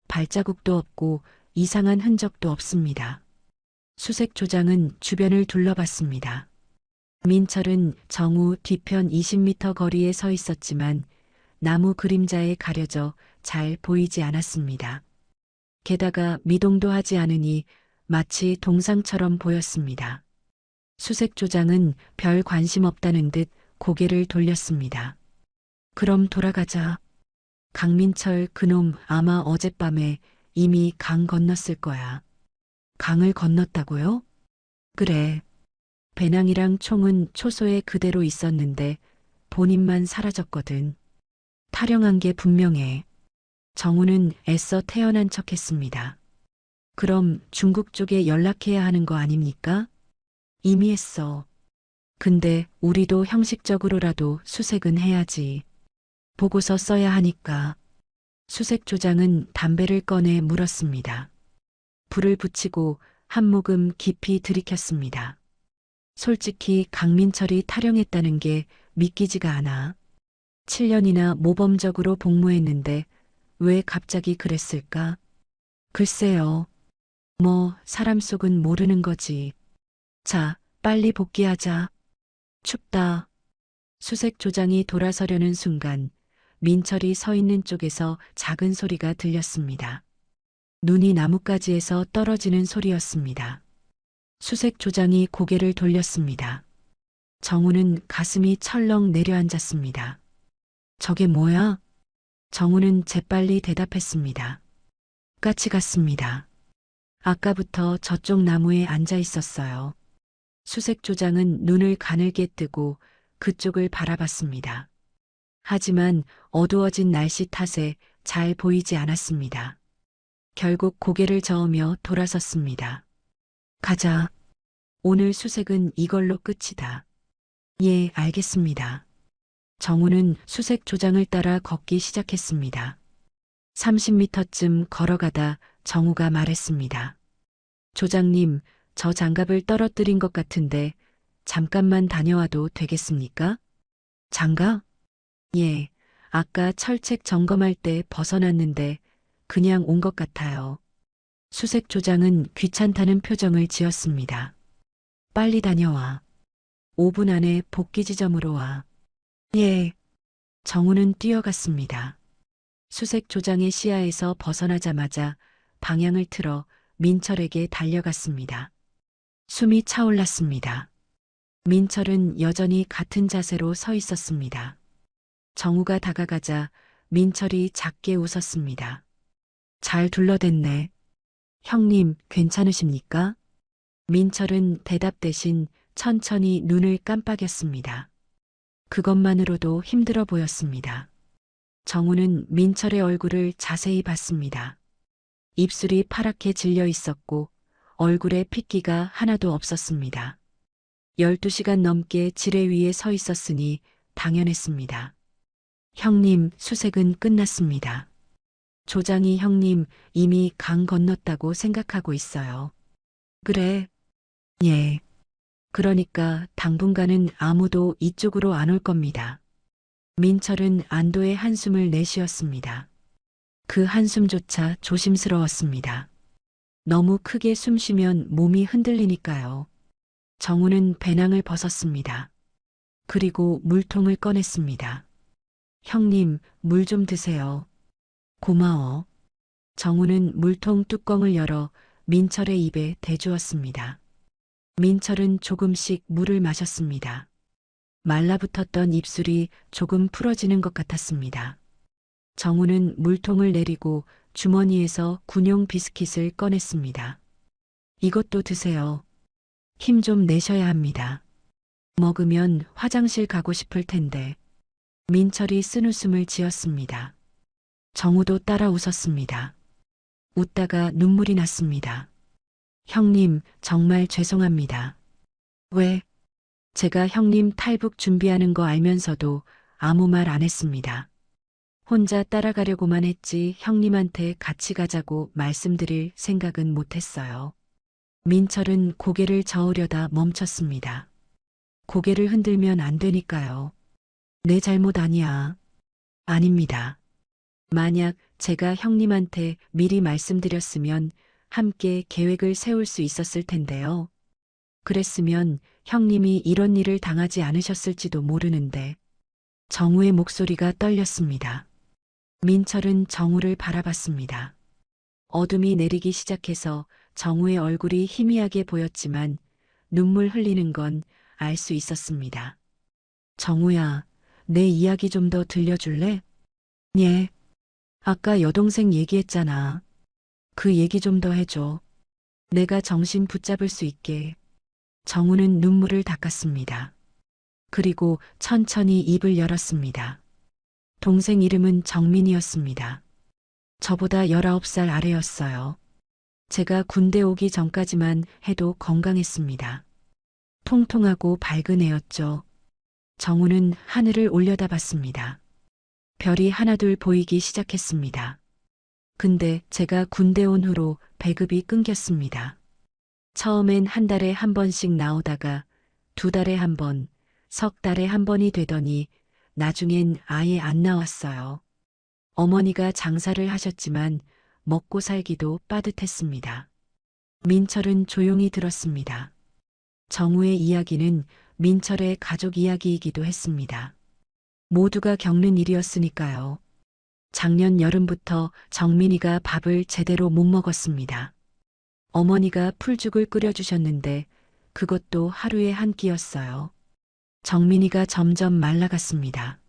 발자국도 없고 이상한 흔적도 없습니다. 수색 조장은 주변을 둘러봤습니다. 민철은 정우 뒤편 20m 거리에 서 있었지만 나무 그림자에 가려져 잘 보이지 않았습니다. 게다가 미동도 하지 않으니 마치 동상처럼 보였습니다. 수색 조장은 별 관심 없다는 듯 고개를 돌렸습니다. 그럼 돌아가자. 강민철 그놈 아마 어젯밤에 이미 강 건넜을 거야. 강을 건넜다고요? 그래. 배낭이랑 총은 초소에 그대로 있었는데 본인만 사라졌거든. 타령한 게 분명해. 정우는 애써 태어난 척했습니다. 그럼 중국 쪽에 연락해야 하는 거 아닙니까? 이미 했어. 근데 우리도 형식적으로라도 수색은 해야지. 보고서 써야 하니까. 수색 조장은 담배를 꺼내 물었습니다. 불을 붙이고 한 모금 깊이 들이켰습니다. 솔직히 강민철이 타령했다는 게 믿기지가 않아. 7년이나 모범적으로 복무했는데 왜 갑자기 그랬을까? 글쎄요. 뭐 사람 속은 모르는 거지. 자, 빨리 복귀하자. 춥다. 수색 조장이 돌아서려는 순간 민철이 서 있는 쪽에서 작은 소리가 들렸습니다. 눈이 나뭇가지에서 떨어지는 소리였습니다. 수색 조장이 고개를 돌렸습니다. 정우는 가슴이 철렁 내려앉았습니다. 저게 뭐야? 정우는 재빨리 대답했습니다. 까치 같습니다. 아까부터 저쪽 나무에 앉아 있었어요. 수색 조장은 눈을 가늘게 뜨고 그쪽을 바라봤습니다. 하지만 어두워진 날씨 탓에 잘 보이지 않았습니다. 결국 고개를 저으며 돌아섰습니다. 가자. 오늘 수색은 이걸로 끝이다. 예, 알겠습니다. 정우는 수색 조장을 따라 걷기 시작했습니다. 30m쯤 걸어가다 정우가 말했습니다. 조장님, 저 장갑을 떨어뜨린 것 같은데 잠깐만 다녀와도 되겠습니까? 장갑? 예, 아까 철책 점검할 때 벗어났는데 그냥 온 것 같아요. 수색 조장은 귀찮다는 표정을 지었습니다. 빨리 다녀와. 5분 안에 복귀 지점으로 와. 예. 정우는 뛰어갔습니다. 수색 조장의 시야에서 벗어나자마자 방향을 틀어 민철에게 달려갔습니다. 숨이 차올랐습니다. 민철은 여전히 같은 자세로 서 있었습니다. 정우가 다가가자 민철이 작게 웃었습니다. 잘 둘러댔네. 형님, 괜찮으십니까? 민철은 대답 대신 천천히 눈을 깜빡였습니다. 그것만으로도 힘들어 보였습니다. 정우는 민철의 얼굴을 자세히 봤습니다. 입술이 파랗게 질려 있었고 얼굴에 핏기가 하나도 없었습니다. 12시간 넘게 지뢰 위에 서 있었으니 당연했습니다. 형님, 수색은 끝났습니다. 조장이 형님 이미 강 건넜다고 생각하고 있어요. 그래? 예. 그러니까 당분간은 아무도 이쪽으로 안 올 겁니다. 민철은 안도의 한숨을 내쉬었습니다. 그 한숨조차 조심스러웠습니다. 너무 크게 숨쉬면 몸이 흔들리니까요. 정우는 배낭을 벗었습니다. 그리고 물통을 꺼냈습니다. 형님, 물 좀 드세요. 고마워. 정우는 물통 뚜껑을 열어 민철의 입에 대주었습니다. 민철은 조금씩 물을 마셨습니다. 말라붙었던 입술이 조금 풀어지는 것 같았습니다. 정우는 물통을 내리고 주머니에서 군용 비스킷을 꺼냈습니다. 이것도 드세요. 힘 좀 내셔야 합니다. 먹으면 화장실 가고 싶을 텐데. 민철이 쓴웃음을 지었습니다. 정우도 따라 웃었습니다. 웃다가 눈물이 났습니다. 형님, 정말 죄송합니다. 왜? 제가 형님 탈북 준비하는 거 알면서도 아무 말 안 했습니다. 혼자 따라가려고만 했지 형님한테 같이 가자고 말씀드릴 생각은 못했어요. 민철은 고개를 저으려다 멈췄습니다. 고개를 흔들면 안 되니까요. 내 잘못 아니야. 아닙니다. 만약 제가 형님한테 미리 말씀드렸으면 함께 계획을 세울 수 있었을 텐데요. 그랬으면 형님이 이런 일을 당하지 않으셨을지도 모르는데. 정우의 목소리가 떨렸습니다. 민철은 정우를 바라봤습니다. 어둠이 내리기 시작해서 정우의 얼굴이 희미하게 보였지만 눈물 흘리는 건 알 수 있었습니다. 정우야, 내 이야기 좀 더 들려줄래? 예. 아까 여동생 얘기했잖아. 그 얘기 좀 더 해줘. 내가 정신 붙잡을 수 있게. 정우는 눈물을 닦았습니다. 그리고 천천히 입을 열었습니다. 동생 이름은 정민이었습니다. 저보다 19살 아래였어요. 제가 군대 오기 전까지만 해도 건강했습니다. 통통하고 밝은 애였죠. 정우는 하늘을 올려다봤습니다. 별이 하나둘 보이기 시작했습니다. 근데 제가 군대 온 후로 배급이 끊겼습니다. 처음엔 한 달에 한 번씩 나오다가 2달에 한 번, 3달에 한 번이 되더니 나중엔 아예 안 나왔어요. 어머니가 장사를 하셨지만 먹고 살기도 빠듯했습니다. 민철은 조용히 들었습니다. 정우의 이야기는 민철의 가족 이야기이기도 했습니다. 모두가 겪는 일이었으니까요. 작년 여름부터 정민이가 밥을 제대로 못 먹었습니다. 어머니가 풀죽을 끓여주셨는데 그것도 하루에 한 끼였어요. 정민이가 점점 말라갔습니다.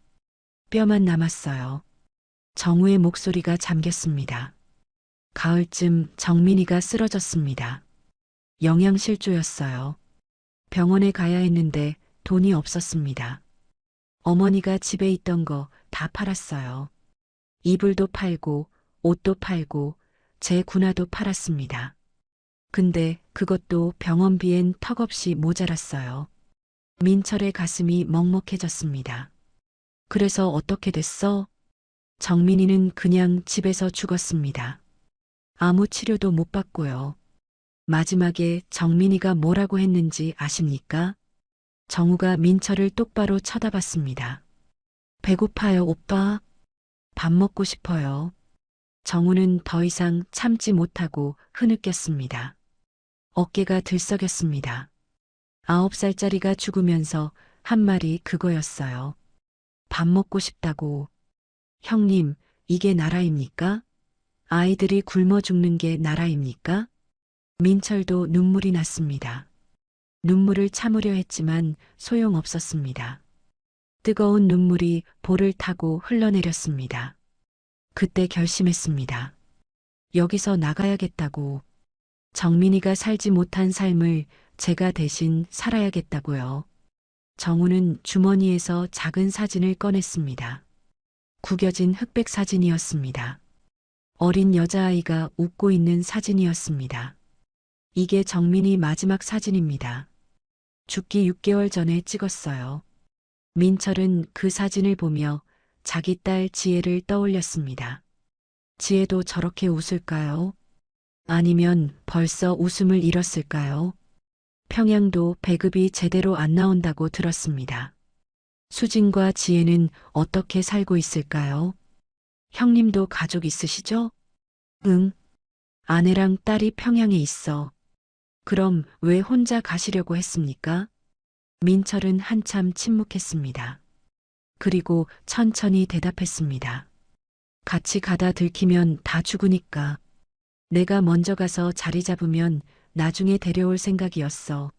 뼈만 남았어요. 정우의 목소리가 잠겼습니다. 가을쯤 정민이가 쓰러졌습니다. 영양실조였어요. 병원에 가야 했는데 돈이 없었습니다. 어머니가 집에 있던 거 다 팔았어요. 이불도 팔고 옷도 팔고 제 군화도 팔았습니다. 근데 그것도 병원비엔 턱없이 모자랐어요. 민철의 가슴이 먹먹해졌습니다. 그래서 어떻게 됐어? 정민이는 그냥 집에서 죽었습니다. 아무 치료도 못 받고요. 마지막에 정민이가 뭐라고 했는지 아십니까? 정우가 민철을 똑바로 쳐다봤습니다. 배고파요, 오빠. 밥 먹고 싶어요. 정우는 더 이상 참지 못하고 흐느꼈습니다. 어깨가 들썩였습니다. 9살짜리가 죽으면서 한 말이 그거였어요. 밥 먹고 싶다고. 형님, 이게 나라입니까? 아이들이 굶어 죽는 게 나라입니까? 민철도 눈물이 났습니다. 눈물을 참으려 했지만 소용없었습니다. 뜨거운 눈물이 볼을 타고 흘러내렸습니다. 그때 결심했습니다. 여기서 나가야겠다고. 정민이가 살지 못한 삶을 제가 대신 살아야겠다고요. 정우는 주머니에서 작은 사진을 꺼냈습니다. 구겨진 흑백 사진이었습니다. 어린 여자아이가 웃고 있는 사진이었습니다. 이게 정민이 마지막 사진입니다. 죽기 6개월 전에 찍었어요. 민철은 그 사진을 보며 자기 딸 지혜를 떠올렸습니다. 지혜도 저렇게 웃을까요? 아니면 벌써 웃음을 잃었을까요? 평양도 배급이 제대로 안 나온다고 들었습니다. 수진과 지혜는 어떻게 살고 있을까요? 형님도 가족 있으시죠? 응. 아내랑 딸이 평양에 있어. 그럼 왜 혼자 가시려고 했습니까? 민철은 한참 침묵했습니다. 그리고 천천히 대답했습니다. 같이 가다 들키면 다 죽으니까. 내가 먼저 가서 자리 잡으면 나중에 데려올 생각이었어.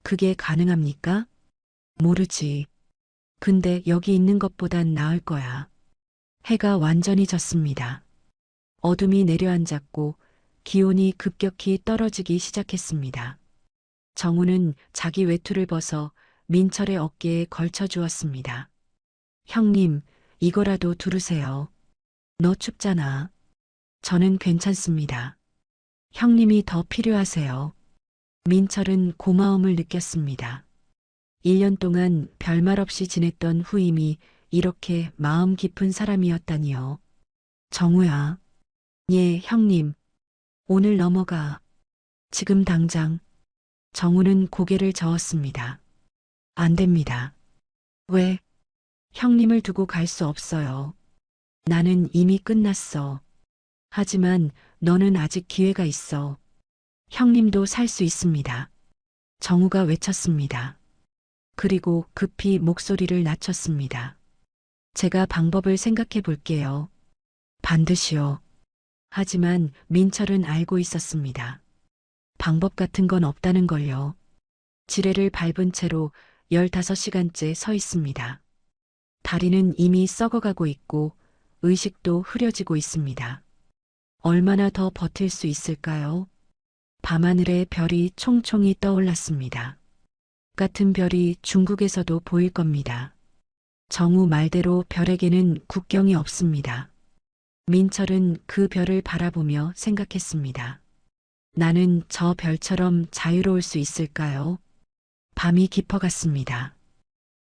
그게 가능합니까? 모르지. 근데 여기 있는 것보단 나을 거야. 해가 완전히 졌습니다. 어둠이 내려앉았고 기온이 급격히 떨어지기 시작했습니다. 정우는 자기 외투를 벗어 민철의 어깨에 걸쳐 주었습니다. 형님, 이거라도 두르세요. 너 춥잖아. 저는 괜찮습니다. 형님이 더 필요하세요. 민철은 고마움을 느꼈습니다. 1년 동안 별말 없이 지냈던 후임이 이렇게 마음 깊은 사람이었다니요. 정우야. 예, 형님. 오늘 넘어가. 지금 당장. 정우는 고개를 저었습니다. 안 됩니다. 왜? 형님을 두고 갈 수 없어요. 나는 이미 끝났어. 하지만 너는 아직 기회가 있어. 형님도 살 수 있습니다. 정우가 외쳤습니다. 그리고 급히 목소리를 낮췄습니다. 제가 방법을 생각해 볼게요. 반드시요. 하지만 민철은 알고 있었습니다. 방법 같은 건 없다는 걸요. 지뢰를 밟은 채로 15시간째 서 있습니다. 다리는 이미 썩어가고 있고 의식도 흐려지고 있습니다. 얼마나 더 버틸 수 있을까요? 밤하늘에 별이 총총히 떠올랐습니다. 같은 별이 중국에서도 보일 겁니다. 정우 말대로 별에게는 국경이 없습니다. 민철은 그 별을 바라보며 생각했습니다. 나는 저 별처럼 자유로울 수 있을까요? 밤이 깊어갔습니다.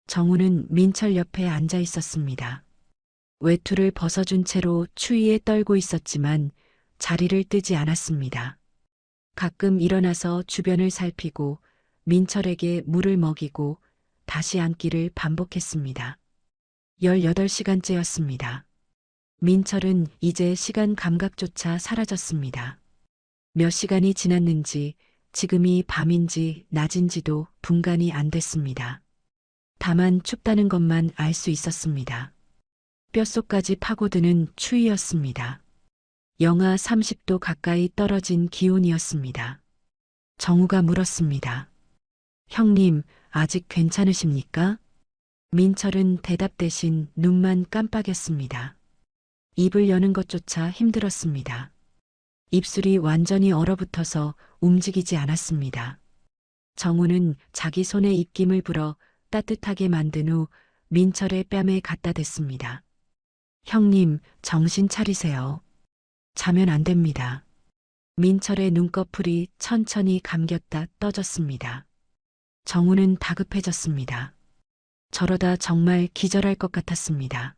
정우는 민철 옆에 앉아 있었습니다. 외투를 벗어준 채로 추위에 떨고 있었지만 자리를 뜨지 않았습니다. 가끔 일어나서 주변을 살피고 민철에게 물을 먹이고 다시 앉기를 반복했습니다. 18시간째였습니다. 민철은 이제 시간 감각조차 사라졌습니다. 몇 시간이 지났는지 지금이 밤인지 낮인지도 분간이 안 됐습니다. 다만 춥다는 것만 알 수 있었습니다. 뼛속까지 파고드는 추위였습니다. 영하 30도 가까이 떨어진 기온이었습니다. 정우가 물었습니다. 형님, 아직 괜찮으십니까? 민철은 대답 대신 눈만 깜빡였습니다. 입을 여는 것조차 힘들었습니다. 입술이 완전히 얼어붙어서 움직이지 않았습니다. 정우는 자기 손에 입김을 불어 따뜻하게 만든 후 민철의 뺨에 갖다 댔습니다. 형님, 정신 차리세요. 자면 안 됩니다. 민철의 눈꺼풀이 천천히 감겼다 떠졌습니다. 정우는 다급해졌습니다. 저러다 정말 기절할 것 같았습니다.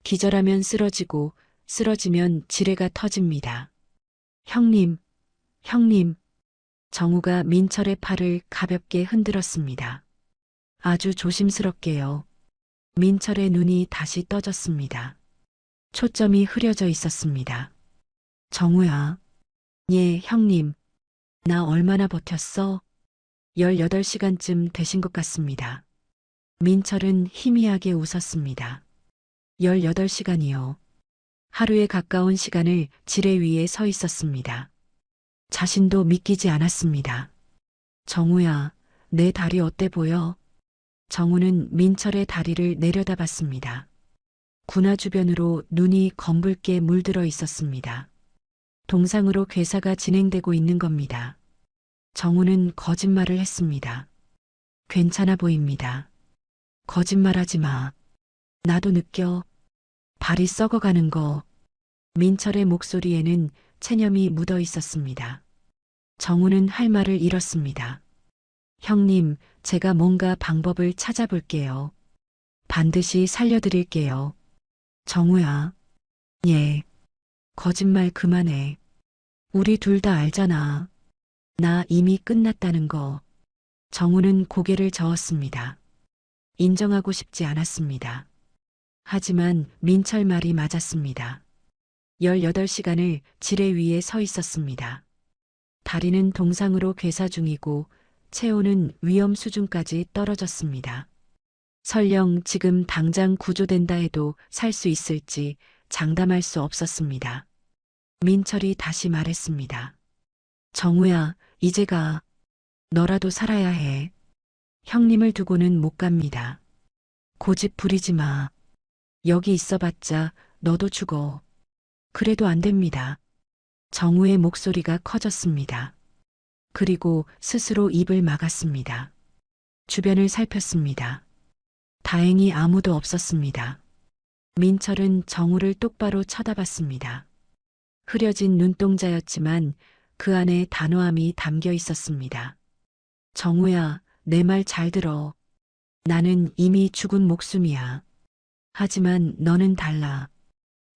기절하면 쓰러지고 쓰러지면 지뢰가 터집니다. 형님, 형님. 정우가 민철의 팔을 가볍게 흔들었습니다. 아주 조심스럽게요. 민철의 눈이 다시 떠졌습니다. 초점이 흐려져 있었습니다. 정우야. 예, 형님. 나 얼마나 버텼어? 18시간쯤 되신 것 같습니다. 민철은 희미하게 웃었습니다. 18시간이요. 하루에 가까운 시간을 지뢰 위에 서 있었습니다. 자신도 믿기지 않았습니다. 정우야, 내 다리 어때 보여? 정우는 민철의 다리를 내려다봤습니다. 군화 주변으로 눈이 검붉게 물들어 있었습니다. 동상으로 괴사가 진행되고 있는 겁니다. 정우는 거짓말을 했습니다. 괜찮아 보입니다. 거짓말하지 마. 나도 느껴. 발이 썩어가는 거. 민철의 목소리에는 체념이 묻어 있었습니다. 정우는 할 말을 잃었습니다. 형님, 제가 뭔가 방법을 찾아볼게요. 반드시 살려드릴게요. 정우야. 예. 거짓말 그만해. 우리 둘 다 알잖아. 나 이미 끝났다는 거. 정우는 고개를 저었습니다. 인정하고 싶지 않았습니다. 하지만 민철 말이 맞았습니다. 18시간을 지뢰 위에 서 있었습니다. 다리는 동상으로 괴사 중이고 체온은 위험 수준까지 떨어졌습니다. 설령 지금 당장 구조된다 해도 살 수 있을지 장담할 수 없었습니다. 민철이 다시 말했습니다. 정우야, 이제 가. 너라도 살아야 해. 형님을 두고는 못 갑니다. 고집 부리지 마. 여기 있어봤자 너도 죽어. 그래도 안 됩니다. 정우의 목소리가 커졌습니다. 그리고 스스로 입을 막았습니다. 주변을 살폈습니다. 다행히 아무도 없었습니다. 민철은 정우를 똑바로 쳐다봤습니다. 흐려진 눈동자였지만 그 안에 단호함이 담겨 있었습니다. 정우야, 내 말 잘 들어. 나는 이미 죽은 목숨이야. 하지만 너는 달라.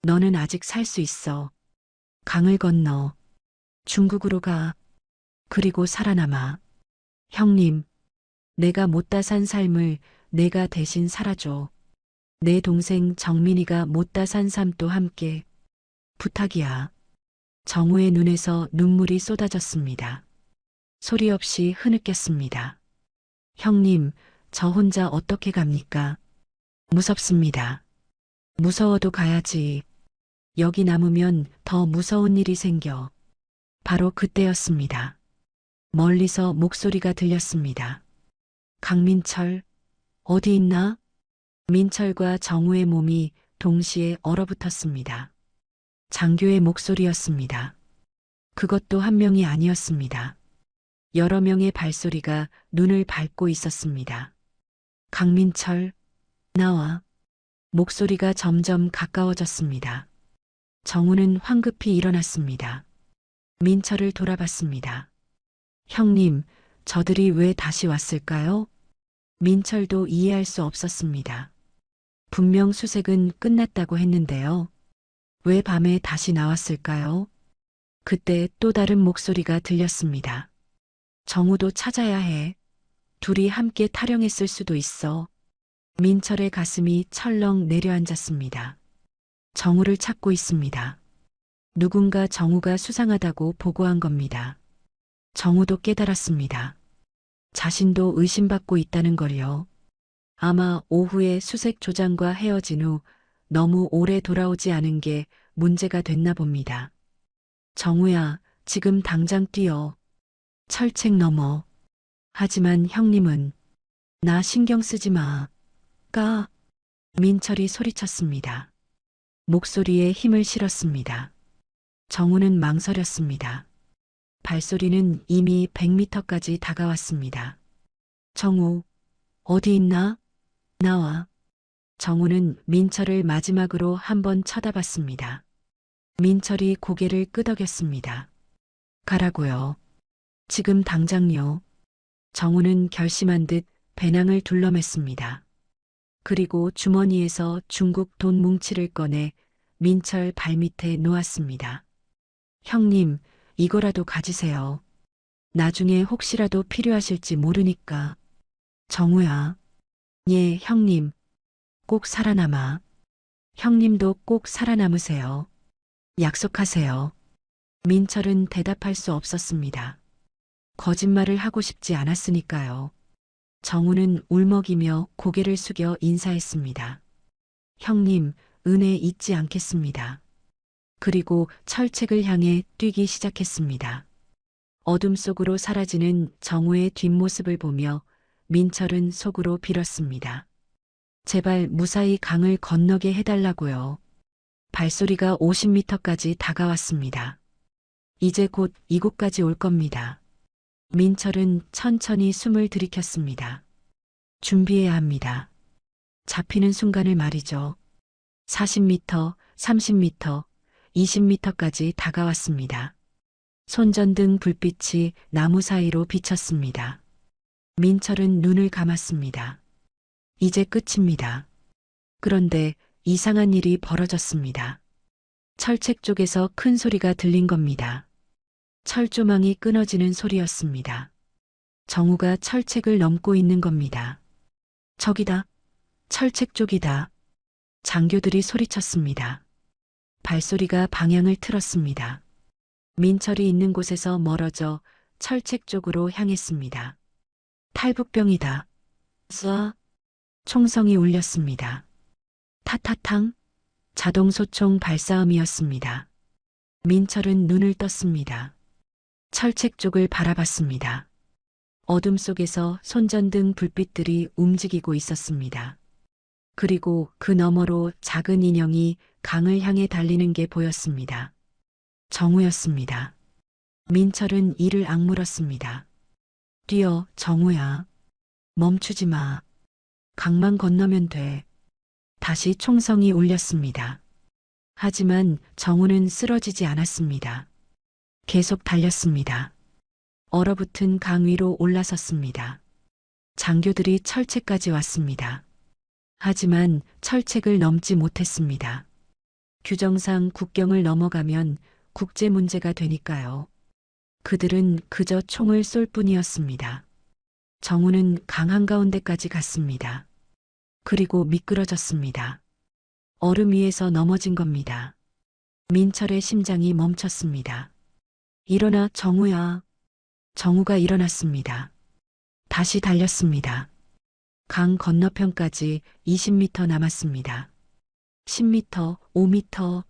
너는 아직 살 수 있어. 강을 건너. 중국으로 가. 그리고 살아남아. 형님, 내가 못다 산 삶을 내가 대신 살아줘. 내 동생 정민이가 못다 산 삶도 함께. 부탁이야. 정우의 눈에서 눈물이 쏟아졌습니다. 소리 없이 흐느꼈습니다. 형님, 저 혼자 어떻게 갑니까? 무섭습니다. 무서워도 가야지. 여기 남으면 더 무서운 일이 생겨. 바로 그때였습니다. 멀리서 목소리가 들렸습니다. 강민철, 어디 있나? 민철과 정우의 몸이 동시에 얼어붙었습니다. 장교의 목소리였습니다. 그것도 한 명이 아니었습니다. 여러 명의 발소리가 눈을 밟고 있었습니다. 강민철, 나와. 목소리가 점점 가까워졌습니다. 정우는 황급히 일어났습니다. 민철을 돌아봤습니다. 형님, 저들이 왜 다시 왔을까요? 민철도 이해할 수 없었습니다. 분명 수색은 끝났다고 했는데요. 왜 밤에 다시 나왔을까요? 그때 또 다른 목소리가 들렸습니다. 정우도 찾아야 해. 둘이 함께 탈영했을 수도 있어. 민철의 가슴이 철렁 내려앉았습니다. 정우를 찾고 있습니다. 누군가 정우가 수상하다고 보고한 겁니다. 정우도 깨달았습니다. 자신도 의심받고 있다는 걸요. 아마 오후에 수색 조장과 헤어진 후 너무 오래 돌아오지 않은 게 문제가 됐나 봅니다. 정우야, 지금 당장 뛰어. 철책 넘어. 하지만 형님은 나 신경 쓰지 마. 까. 민철이 소리쳤습니다. 목소리에 힘을 실었습니다. 정우는 망설였습니다. 발소리는 이미 100m까지 다가왔습니다. 정우, 어디 있나? 나와. 정우는 민철을 마지막으로 한번 쳐다봤습니다. 민철이 고개를 끄덕였습니다. 가라고요. 지금 당장요. 정우는 결심한 듯 배낭을 둘러맸습니다. 그리고 주머니에서 중국 돈 뭉치를 꺼내 민철 발밑에 놓았습니다. 형님, 이거라도 가지세요. 나중에 혹시라도 필요하실지 모르니까. 정우야. 예, 형님. 꼭 살아남아. 형님도 꼭 살아남으세요. 약속하세요. 민철은 대답할 수 없었습니다. 거짓말을 하고 싶지 않았으니까요. 정우는 울먹이며 고개를 숙여 인사했습니다. 형님, 은혜 잊지 않겠습니다. 그리고 철책을 향해 뛰기 시작했습니다. 어둠 속으로 사라지는 정우의 뒷모습을 보며 민철은 속으로 빌었습니다. 제발 무사히 강을 건너게 해달라고요. 발소리가 50m까지 다가왔습니다. 이제 곧 이곳까지 올 겁니다. 민철은 천천히 숨을 들이켰습니다. 준비해야 합니다. 잡히는 순간을 말이죠. 40m, 30m, 20m까지 다가왔습니다. 손전등 불빛이 나무 사이로 비쳤습니다. 민철은 눈을 감았습니다. 이제 끝입니다. 그런데 이상한 일이 벌어졌습니다. 철책 쪽에서 큰 소리가 들린 겁니다. 철조망이 끊어지는 소리였습니다. 정우가 철책을 넘고 있는 겁니다. 저기다. 철책 쪽이다. 장교들이 소리쳤습니다. 발소리가 방향을 틀었습니다. 민철이 있는 곳에서 멀어져 철책 쪽으로 향했습니다. 탈북병이다. 쏴. 총성이 울렸습니다. 타타탕. 자동 소총 발사음이었습니다. 민철은 눈을 떴습니다. 철책 쪽을 바라봤습니다. 어둠 속에서 손전등 불빛들이 움직이고 있었습니다. 그리고 그 너머로 작은 인형이 강을 향해 달리는 게 보였습니다. 정우였습니다. 민철은 이를 악물었습니다. 뛰어, 정우야. 멈추지 마. 강만 건너면 돼. 다시 총성이 울렸습니다. 하지만 정우는 쓰러지지 않았습니다. 계속 달렸습니다. 얼어붙은 강 위로 올라섰습니다. 장교들이 철책까지 왔습니다. 하지만 철책을 넘지 못했습니다. 규정상 국경을 넘어가면 국제 문제가 되니까요. 그들은 그저 총을 쏠 뿐이었습니다. 정우는 강 한가운데까지 갔습니다. 그리고 미끄러졌습니다. 얼음 위에서 넘어진 겁니다. 민철의 심장이 멈췄습니다. 일어나, 정우야. 정우가 일어났습니다. 다시 달렸습니다. 강 건너편까지 20m 남았습니다. 10m, 5m.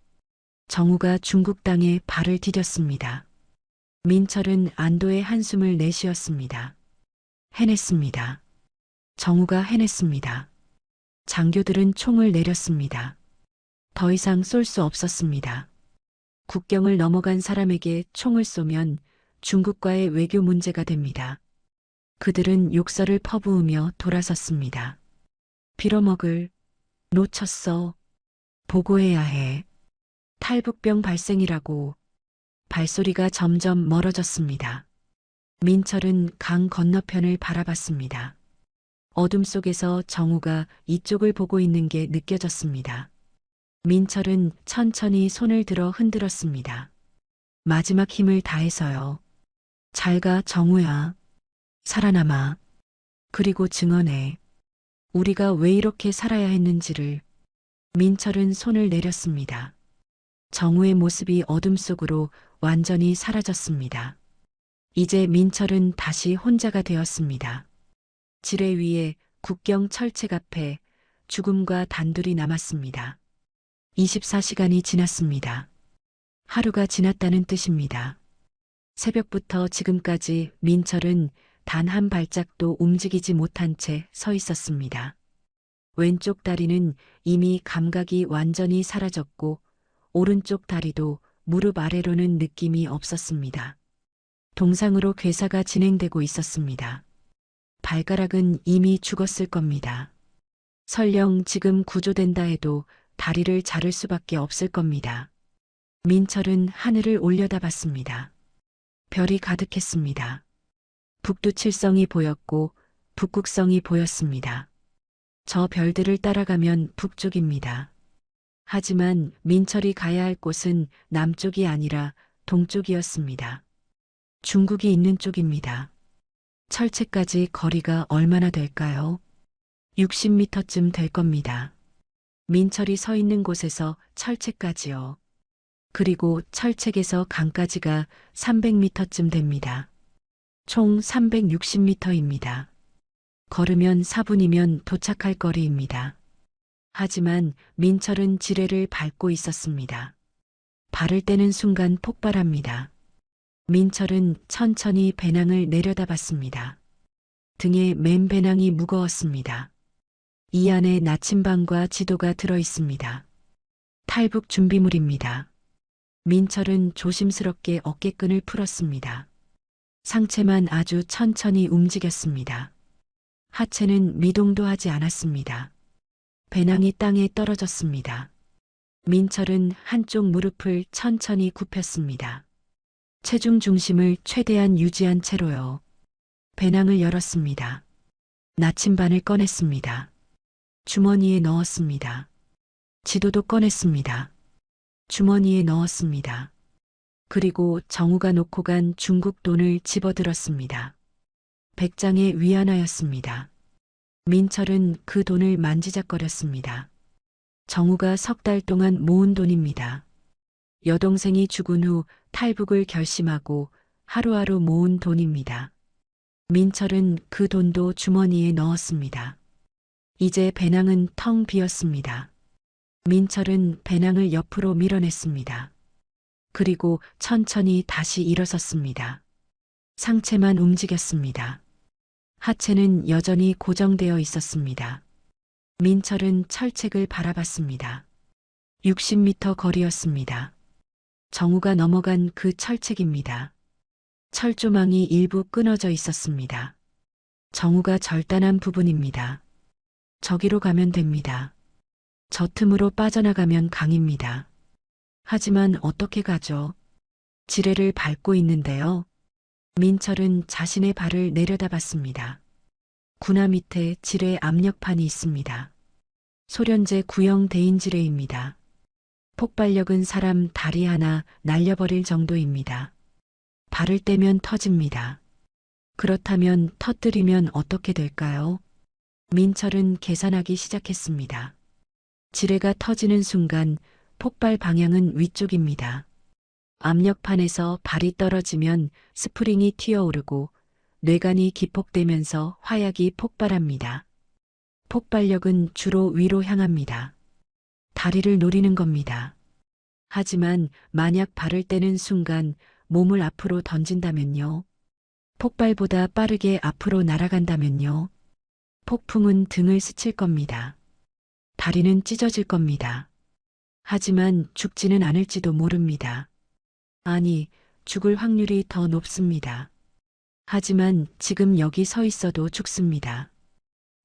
정우가 중국 땅에 발을 디뎠습니다. 민철은 안도의 한숨을 내쉬었습니다. 해냈습니다. 정우가 해냈습니다. 장교들은 총을 내렸습니다. 더 이상 쏠 수 없었습니다. 국경을 넘어간 사람에게 총을 쏘면 중국과의 외교 문제가 됩니다. 그들은 욕설을 퍼부으며 돌아섰습니다. 빌어먹을. 놓쳤어. 보고해야 해. 탈북병 발생이라고. 발소리가 점점 멀어졌습니다. 민철은 강 건너편을 바라봤습니다. 어둠 속에서 정우가 이쪽을 보고 있는 게 느껴졌습니다. 민철은 천천히 손을 들어 흔들었습니다. 마지막 힘을 다해서요. 잘 가, 정우야. 살아남아. 그리고 증언해. 우리가 왜 이렇게 살아야 했는지를. 민철은 손을 내렸습니다. 정우의 모습이 어둠 속으로 완전히 사라졌습니다. 이제 민철은 다시 혼자가 되었습니다. 지뢰 위에 국경 철책 앞에 죽음과 단둘이 남았습니다. 24시간이 지났습니다. 하루가 지났다는 뜻입니다. 새벽부터 지금까지 민철은 단 한 발짝도 움직이지 못한 채 서 있었습니다. 왼쪽 다리는 이미 감각이 완전히 사라졌고 오른쪽 다리도 무릎 아래로는 느낌이 없었습니다. 동상으로 괴사가 진행되고 있었습니다. 발가락은 이미 죽었을 겁니다. 설령 지금 구조된다 해도 다리를 자를 수밖에 없을 겁니다. 민철은 하늘을 올려다봤습니다. 별이 가득했습니다. 북두칠성이 보였고 북극성이 보였습니다. 저 별들을 따라가면 북쪽입니다. 하지만 민철이 가야 할 곳은 남쪽이 아니라 동쪽이었습니다. 중국이 있는 쪽입니다. 철책까지 거리가 얼마나 될까요? 60m쯤 될 겁니다. 민철이 서 있는 곳에서 철책까지요. 그리고 철책에서 강까지가 300m쯤 됩니다. 총 360m입니다. 걸으면 4분이면 도착할 거리입니다. 하지만 민철은 지뢰를 밟고 있었습니다. 발을 떼는 순간 폭발합니다. 민철은 천천히 배낭을 내려다봤습니다. 등에 맨 배낭이 무거웠습니다. 이 안에 나침반과 지도가 들어 있습니다. 탈북 준비물입니다. 민철은 조심스럽게 어깨끈을 풀었습니다. 상체만 아주 천천히 움직였습니다. 하체는 미동도 하지 않았습니다. 배낭이 땅에 떨어졌습니다. 민철은 한쪽 무릎을 천천히 굽혔습니다. 체중 중심을 최대한 유지한 채로요. 배낭을 열었습니다. 나침반을 꺼냈습니다. 주머니에 넣었습니다. 지도도 꺼냈습니다. 주머니에 넣었습니다. 그리고 정우가 놓고 간 중국 돈을 집어들었습니다. 100장의 위안화였습니다. 민철은 그 돈을 만지작거렸습니다. 정우가 석 달 동안 모은 돈입니다. 여동생이 죽은 후 탈북을 결심하고 하루하루 모은 돈입니다. 민철은 그 돈도 주머니에 넣었습니다. 이제 배낭은 텅 비었습니다. 민철은 배낭을 옆으로 밀어냈습니다. 그리고 천천히 다시 일어섰습니다. 상체만 움직였습니다. 하체는 여전히 고정되어 있었습니다. 민철은 철책을 바라봤습니다. 60m 거리였습니다. 정우가 넘어간 그 철책입니다. 철조망이 일부 끊어져 있었습니다. 정우가 절단한 부분입니다. 저기로 가면 됩니다. 저 틈으로 빠져나가면 강입니다. 하지만 어떻게 가죠? 지뢰를 밟고 있는데요. 민철은 자신의 발을 내려다봤습니다. 군화 밑에 지뢰 압력판이 있습니다. 소련제 구형 대인지뢰입니다. 폭발력은 사람 다리 하나 날려버릴 정도입니다. 발을 떼면 터집니다. 그렇다면 터뜨리면 어떻게 될까요? 민철은 계산하기 시작했습니다. 지뢰가 터지는 순간 폭발 방향은 위쪽입니다. 압력판에서 발이 떨어지면 스프링이 튀어오르고 뇌관이 기폭되면서 화약이 폭발합니다. 폭발력은 주로 위로 향합니다. 다리를 노리는 겁니다. 하지만 만약 발을 떼는 순간 몸을 앞으로 던진다면요. 폭발보다 빠르게 앞으로 날아간다면요. 폭풍은 등을 스칠 겁니다. 다리는 찢어질 겁니다. 하지만 죽지는 않을지도 모릅니다. 아니, 죽을 확률이 더 높습니다. 하지만 지금 여기 서 있어도 죽습니다.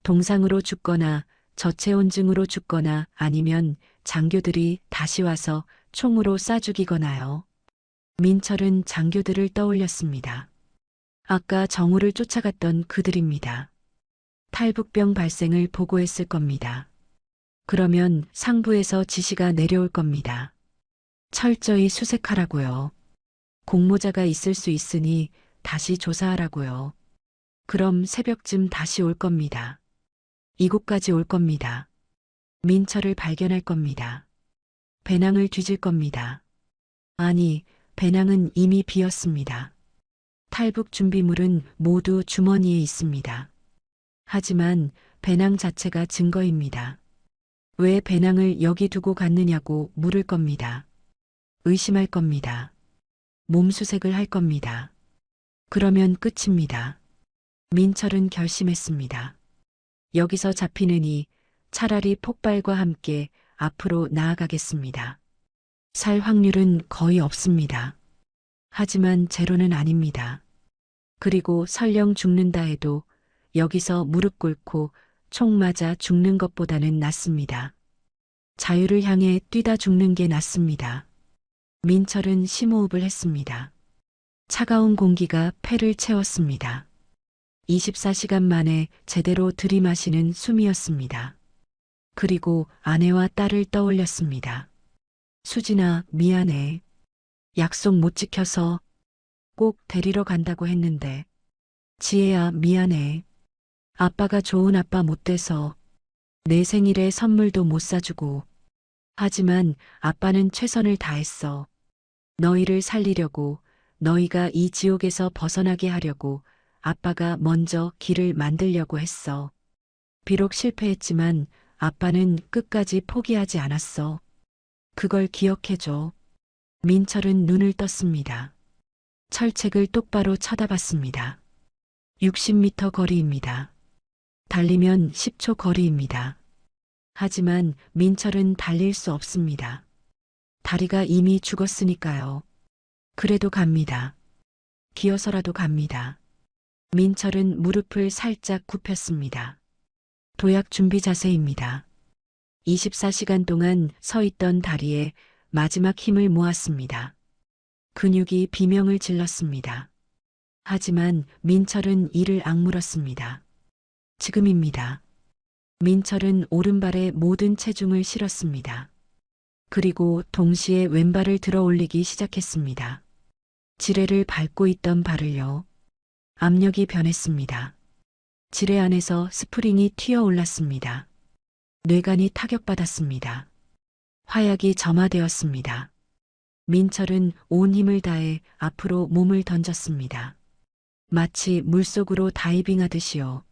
동상으로 죽거나 저체온증으로 죽거나 아니면 장교들이 다시 와서 총으로 쏴 죽이거나요. 민철은 장교들을 떠올렸습니다. 아까 정우를 쫓아갔던 그들입니다. 탈북병 발생을 보고했을 겁니다. 그러면 상부에서 지시가 내려올 겁니다. 철저히 수색하라고요. 공모자가 있을 수 있으니 다시 조사하라고요. 그럼 새벽쯤 다시 올 겁니다. 이곳까지 올 겁니다. 민철을 발견할 겁니다. 배낭을 뒤질 겁니다. 아니, 배낭은 이미 비었습니다. 탈북 준비물은 모두 주머니에 있습니다. 하지만 배낭 자체가 증거입니다. 왜 배낭을 여기 두고 갔느냐고 물을 겁니다. 의심할 겁니다. 몸수색을 할 겁니다. 그러면 끝입니다. 민철은 결심했습니다. 여기서 잡히느니 차라리 폭발과 함께 앞으로 나아가겠습니다. 살 확률은 거의 없습니다. 하지만 제로는 아닙니다. 그리고 설령 죽는다 해도 여기서 무릎 꿇고 총 맞아 죽는 것보다는 낫습니다. 자유를 향해 뛰다 죽는 게 낫습니다. 민철은 심호흡을 했습니다. 차가운 공기가 폐를 채웠습니다. 24시간 만에 제대로 들이마시는 숨이었습니다. 그리고 아내와 딸을 떠올렸습니다. 수진아, 미안해. 약속 못 지켜서 꼭 데리러 간다고 했는데. 지혜야, 미안해. 아빠가 좋은 아빠 못 돼서 내 생일에 선물도 못 사주고. 하지만 아빠는 최선을 다했어. 너희를 살리려고, 너희가 이 지옥에서 벗어나게 하려고 아빠가 먼저 길을 만들려고 했어. 비록 실패했지만 아빠는 끝까지 포기하지 않았어. 그걸 기억해줘. 민철은 눈을 떴습니다. 철책을 똑바로 쳐다봤습니다. 60m 거리입니다. 달리면 10초 거리입니다. 하지만 민철은 달릴 수 없습니다. 다리가 이미 죽었으니까요. 그래도 갑니다. 기어서라도 갑니다. 민철은 무릎을 살짝 굽혔습니다. 도약 준비 자세입니다. 24시간 동안 서 있던 다리에 마지막 힘을 모았습니다. 근육이 비명을 질렀습니다. 하지만 민철은 이를 악물었습니다. 지금입니다. 민철은 오른발에 모든 체중을 실었습니다. 그리고 동시에 왼발을 들어 올리기 시작했습니다. 지뢰를 밟고 있던 발을요. 압력이 변했습니다. 지뢰 안에서 스프링이 튀어 올랐습니다. 뇌관이 타격받았습니다. 화약이 점화되었습니다. 민철은 온 힘을 다해 앞으로 몸을 던졌습니다. 마치 물속으로 다이빙하듯이요.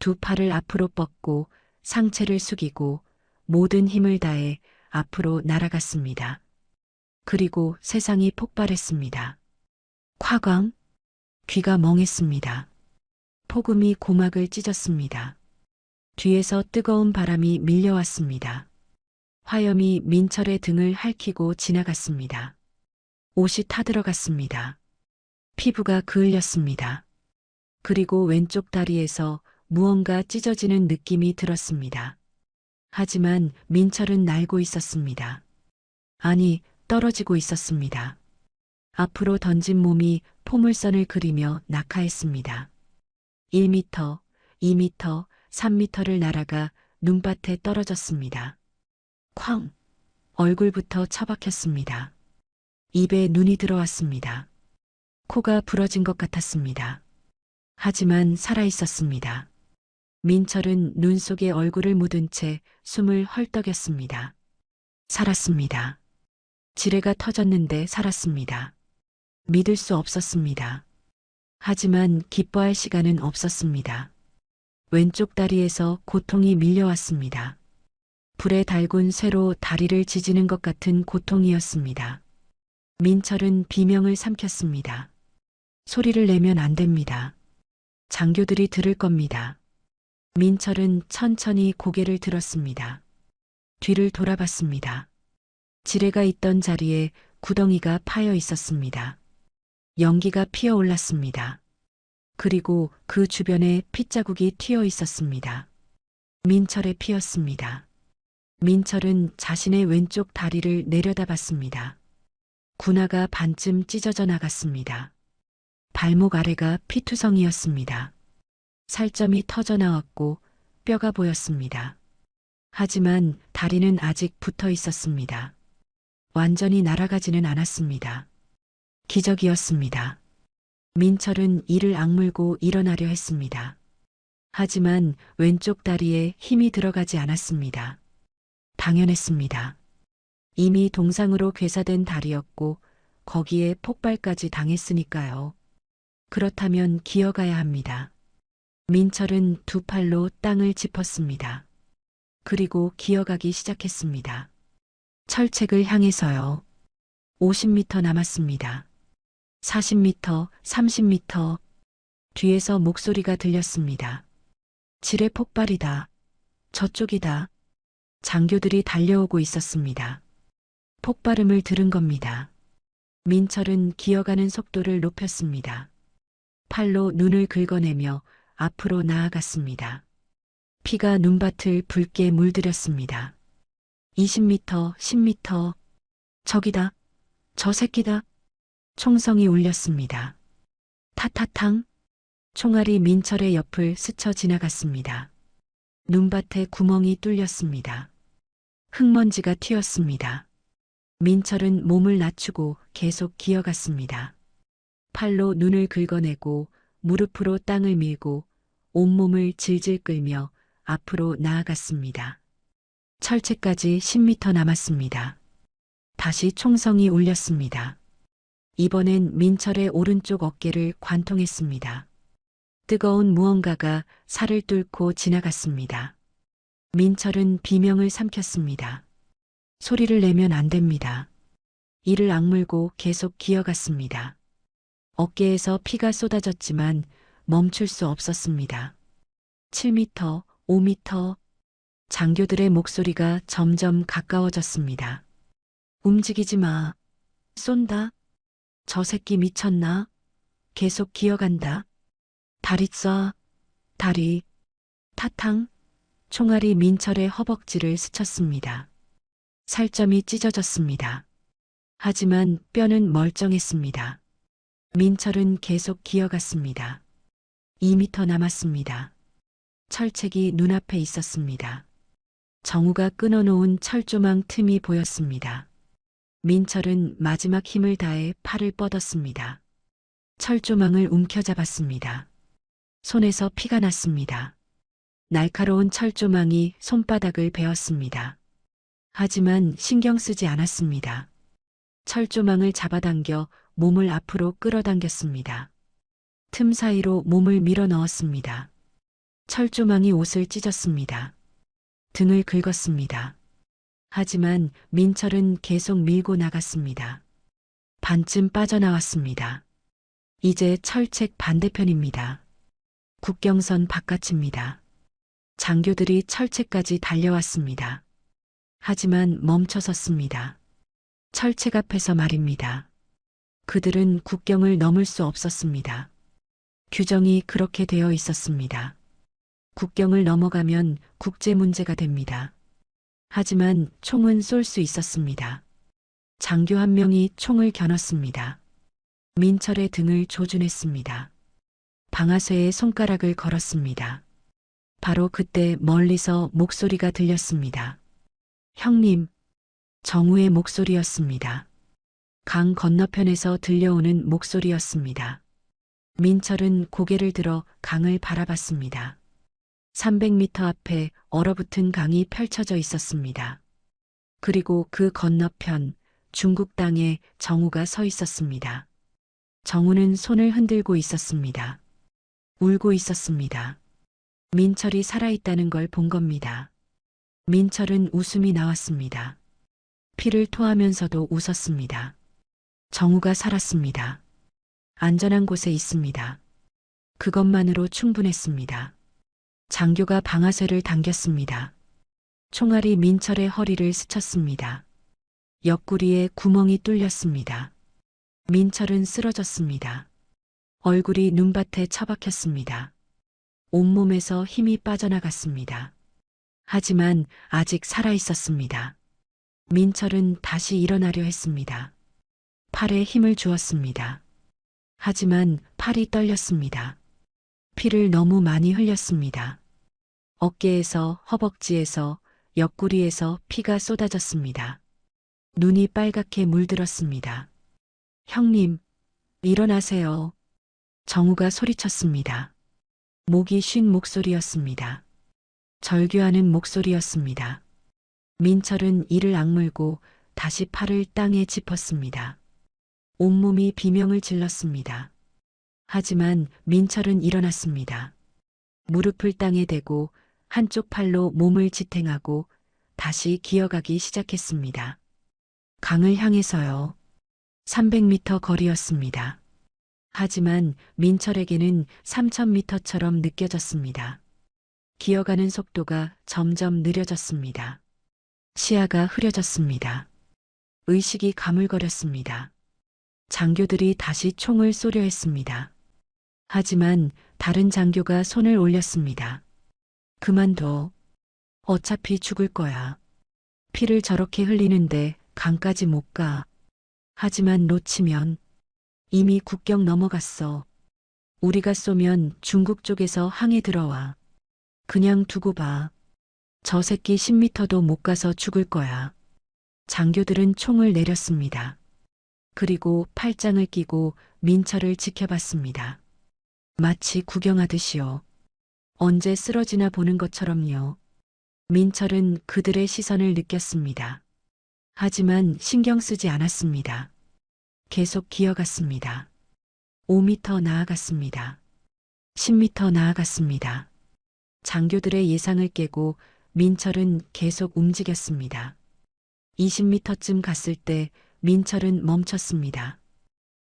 두 팔을 앞으로 뻗고 상체를 숙이고 모든 힘을 다해 앞으로 날아갔습니다. 그리고 세상이 폭발했습니다. 콱광! 귀가 멍했습니다. 폭음이 고막을 찢었습니다. 뒤에서 뜨거운 바람이 밀려왔습니다. 화염이 민철의 등을 핥히고 지나갔습니다. 옷이 타들어갔습니다. 피부가 그을렸습니다. 그리고 왼쪽 다리에서 무언가 찢어지는 느낌이 들었습니다. 하지만 민철은 날고 있었습니다. 아니, 떨어지고 있었습니다. 앞으로 던진 몸이 포물선을 그리며 낙하했습니다. 1m, 2m, 3m를 날아가 눈밭에 떨어졌습니다. 쾅! 얼굴부터 처박혔습니다. 입에 눈이 들어왔습니다. 코가 부러진 것 같았습니다. 하지만 살아있었습니다. 민철은 눈 속에 얼굴을 묻은 채 숨을 헐떡였습니다. 살았습니다. 지뢰가 터졌는데 살았습니다. 믿을 수 없었습니다. 하지만 기뻐할 시간은 없었습니다. 왼쪽 다리에서 고통이 밀려왔습니다. 불에 달군 쇠로 다리를 지지는 것 같은 고통이었습니다. 민철은 비명을 삼켰습니다. 소리를 내면 안 됩니다. 장교들이 들을 겁니다. 민철은 천천히 고개를 들었습니다. 뒤를 돌아봤습니다. 지뢰가 있던 자리에 구덩이가 파여 있었습니다. 연기가 피어올랐습니다. 그리고 그 주변에 핏자국이 튀어 있었습니다. 민철의 피였습니다. 민철은 자신의 왼쪽 다리를 내려다봤습니다. 군화가 반쯤 찢어져 나갔습니다. 발목 아래가 피투성이었습니다. 살점이 터져 나왔고 뼈가 보였습니다. 하지만 다리는 아직 붙어 있었습니다. 완전히 날아가지는 않았습니다. 기적이었습니다. 민철은 이를 악물고 일어나려 했습니다. 하지만 왼쪽 다리에 힘이 들어가지 않았습니다. 당연했습니다. 이미 동상으로 괴사된 다리였고 거기에 폭발까지 당했으니까요. 그렇다면 기어가야 합니다. 민철은 두 팔로 땅을 짚었습니다. 그리고 기어가기 시작했습니다. 철책을 향해서요. 50m 남았습니다. 40m, 30m. 뒤에서 목소리가 들렸습니다. 지뢰 폭발이다. 저쪽이다. 장교들이 달려오고 있었습니다. 폭발음을 들은 겁니다. 민철은 기어가는 속도를 높였습니다. 팔로 눈을 긁어내며 앞으로 나아갔습니다. 피가 눈밭을 붉게 물들였습니다. 20m, 10m. 저기다. 저 새끼다. 총성이 울렸습니다. 타타탕. 총알이 민철의 옆을 스쳐 지나갔습니다. 눈밭에 구멍이 뚫렸습니다. 흙먼지가 튀었습니다. 민철은 몸을 낮추고 계속 기어갔습니다. 팔로 눈을 긁어내고 무릎으로 땅을 밀고 온몸을 질질 끌며 앞으로 나아갔습니다. 철책까지 10m 남았습니다. 다시 총성이 울렸습니다. 이번엔 민철의 오른쪽 어깨를 관통했습니다. 뜨거운 무언가가 살을 뚫고 지나갔습니다. 민철은 비명을 삼켰습니다. 소리를 내면 안 됩니다. 이를 악물고 계속 기어갔습니다. 어깨에서 피가 쏟아졌지만 멈출 수 없었습니다. 7m, 5m. 장교들의 목소리가 점점 가까워졌습니다. 움직이지 마. 쏜다. 저 새끼 미쳤나? 계속 기어간다. 다리 쏴. 다리. 타탕. 총알이 민철의 허벅지를 스쳤습니다. 살점이 찢어졌습니다. 하지만 뼈는 멀쩡했습니다. 민철은 계속 기어갔습니다. 2m 남았습니다. 철책이 눈앞에 있었습니다. 정우가 끊어놓은 철조망 틈이 보였습니다. 민철은 마지막 힘을 다해 팔을 뻗었습니다. 철조망을 움켜잡았습니다. 손에서 피가 났습니다. 날카로운 철조망이 손바닥을 베었습니다. 하지만 신경 쓰지 않았습니다. 철조망을 잡아당겨 몸을 앞으로 끌어당겼습니다. 틈 사이로 몸을 밀어 넣었습니다. 철조망이 옷을 찢었습니다. 등을 긁었습니다. 하지만 민철은 계속 밀고 나갔습니다. 반쯤 빠져나왔습니다. 이제 철책 반대편입니다. 국경선 바깥입니다. 장교들이 철책까지 달려왔습니다. 하지만 멈춰 섰습니다. 철책 앞에서 말입니다. 그들은 국경을 넘을 수 없었습니다. 규정이 그렇게 되어 있었습니다. 국경을 넘어가면 국제 문제가 됩니다. 하지만 총은 쏠 수 있었습니다. 장교 한 명이 총을 겨눴습니다. 민철의 등을 조준했습니다. 방아쇠에 손가락을 걸었습니다. 바로 그때 멀리서 목소리가 들렸습니다. 형님, 정우의 목소리였습니다. 강 건너편에서 들려오는 목소리였습니다. 민철은 고개를 들어 강을 바라봤습니다. 300m 앞에 얼어붙은 강이 펼쳐져 있었습니다. 그리고 그 건너편 중국 땅에 정우가 서 있었습니다. 정우는 손을 흔들고 있었습니다. 울고 있었습니다. 민철이 살아있다는 걸 본 겁니다. 민철은 웃음이 나왔습니다. 피를 토하면서도 웃었습니다. 정우가 살았습니다. 안전한 곳에 있습니다. 그것만으로 충분했습니다. 장교가 방아쇠를 당겼습니다. 총알이 민철의 허리를 스쳤습니다. 옆구리에 구멍이 뚫렸습니다. 민철은 쓰러졌습니다. 얼굴이 눈밭에 처박혔습니다. 온몸에서 힘이 빠져나갔습니다. 하지만 아직 살아있었습니다. 민철은 다시 일어나려 했습니다. 팔에 힘을 주었습니다. 하지만 팔이 떨렸습니다. 피를 너무 많이 흘렸습니다. 어깨에서, 허벅지에서, 옆구리에서 피가 쏟아졌습니다. 눈이 빨갛게 물들었습니다. 형님, 일어나세요. 정우가 소리쳤습니다. 목이 쉰 목소리였습니다. 절규하는 목소리였습니다. 민철은 이를 악물고 다시 팔을 땅에 짚었습니다. 온몸이 비명을 질렀습니다. 하지만 민철은 일어났습니다. 무릎을 땅에 대고 한쪽 팔로 몸을 지탱하고 다시 기어가기 시작했습니다. 강을 향해서요. 300m 거리였습니다. 하지만 민철에게는 3000m처럼 느껴졌습니다. 기어가는 속도가 점점 느려졌습니다. 시야가 흐려졌습니다. 의식이 가물거렸습니다. 장교들이 다시 총을 쏘려 했습니다. 하지만 다른 장교가 손을 올렸습니다. 그만둬. 어차피 죽을 거야. 피를 저렇게 흘리는데 강까지 못 가. 하지만 놓치면 이미 국경 넘어갔어. 우리가 쏘면 중국 쪽에서 항해 들어와. 그냥 두고 봐. 저 새끼 10m도 못 가서 죽을 거야. 장교들은 총을 내렸습니다. 그리고 팔짱을 끼고 민철을 지켜봤습니다. 마치 구경하듯이요. 언제 쓰러지나 보는 것처럼요. 민철은 그들의 시선을 느꼈습니다. 하지만 신경 쓰지 않았습니다. 계속 기어갔습니다. 5m 나아갔습니다. 10m 나아갔습니다. 장교들의 예상을 깨고 민철은 계속 움직였습니다. 20m쯤 갔을 때 민철은 멈췄습니다.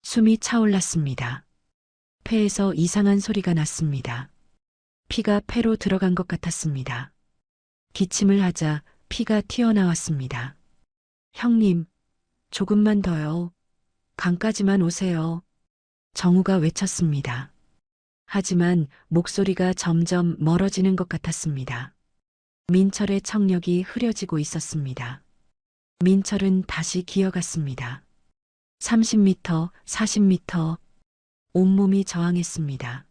숨이 차올랐습니다. 폐에서 이상한 소리가 났습니다. 피가 폐로 들어간 것 같았습니다. 기침을 하자 피가 튀어나왔습니다. 형님, 조금만 더요. 강까지만 오세요. 정우가 외쳤습니다. 하지만 목소리가 점점 멀어지는 것 같았습니다. 민철의 청력이 흐려지고 있었습니다. 민철은 다시 기어갔습니다. 30m, 40m, 온몸이 저항했습니다.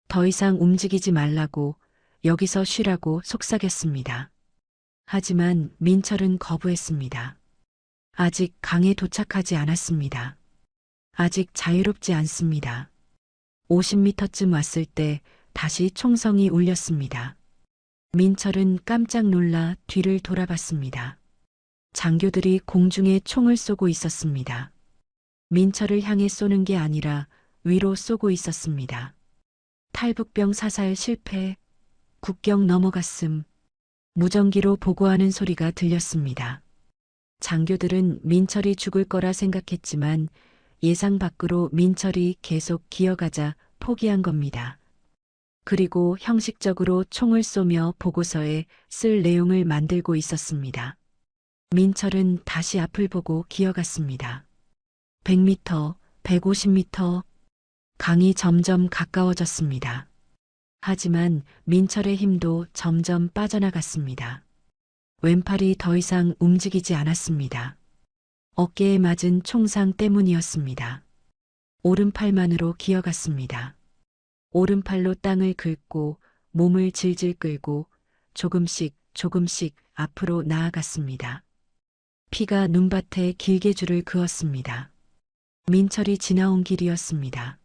더 이상 움직이지 말라고, 여기서 쉬라고 속삭였습니다. 하지만 민철은 거부했습니다. 아직 강에 도착하지 않았습니다. 아직 자유롭지 않습니다. 50m쯤 왔을 때 다시 총성이 울렸습니다. 민철은 깜짝 놀라 뒤를 돌아봤습니다. 장교들이 공중에 총을 쏘고 있었습니다. 민철을 향해 쏘는 게 아니라 위로 쏘고 있었습니다. 탈북병 사살 실패, 국경 넘어갔음, 무전기로 보고하는 소리가 들렸습니다. 장교들은 민철이 죽을 거라 생각했지만 예상 밖으로 민철이 계속 기어가자 포기한 겁니다. 그리고 형식적으로 총을 쏘며 보고서에 쓸 내용을 만들고 있었습니다. 민철은 다시 앞을 보고 기어갔습니다. 100m, 150m, 강이 점점 가까워졌습니다. 하지만 민철의 힘도 점점 빠져나갔습니다. 왼팔이 더 이상 움직이지 않았습니다. 어깨에 맞은 총상 때문이었습니다. 오른팔만으로 기어갔습니다. 오른팔로 땅을 긁고 몸을 질질 끌고 조금씩 조금씩 앞으로 나아갔습니다. 피가 눈밭에 길게 줄을 그었습니다. 민철이 지나온 길이었습니다.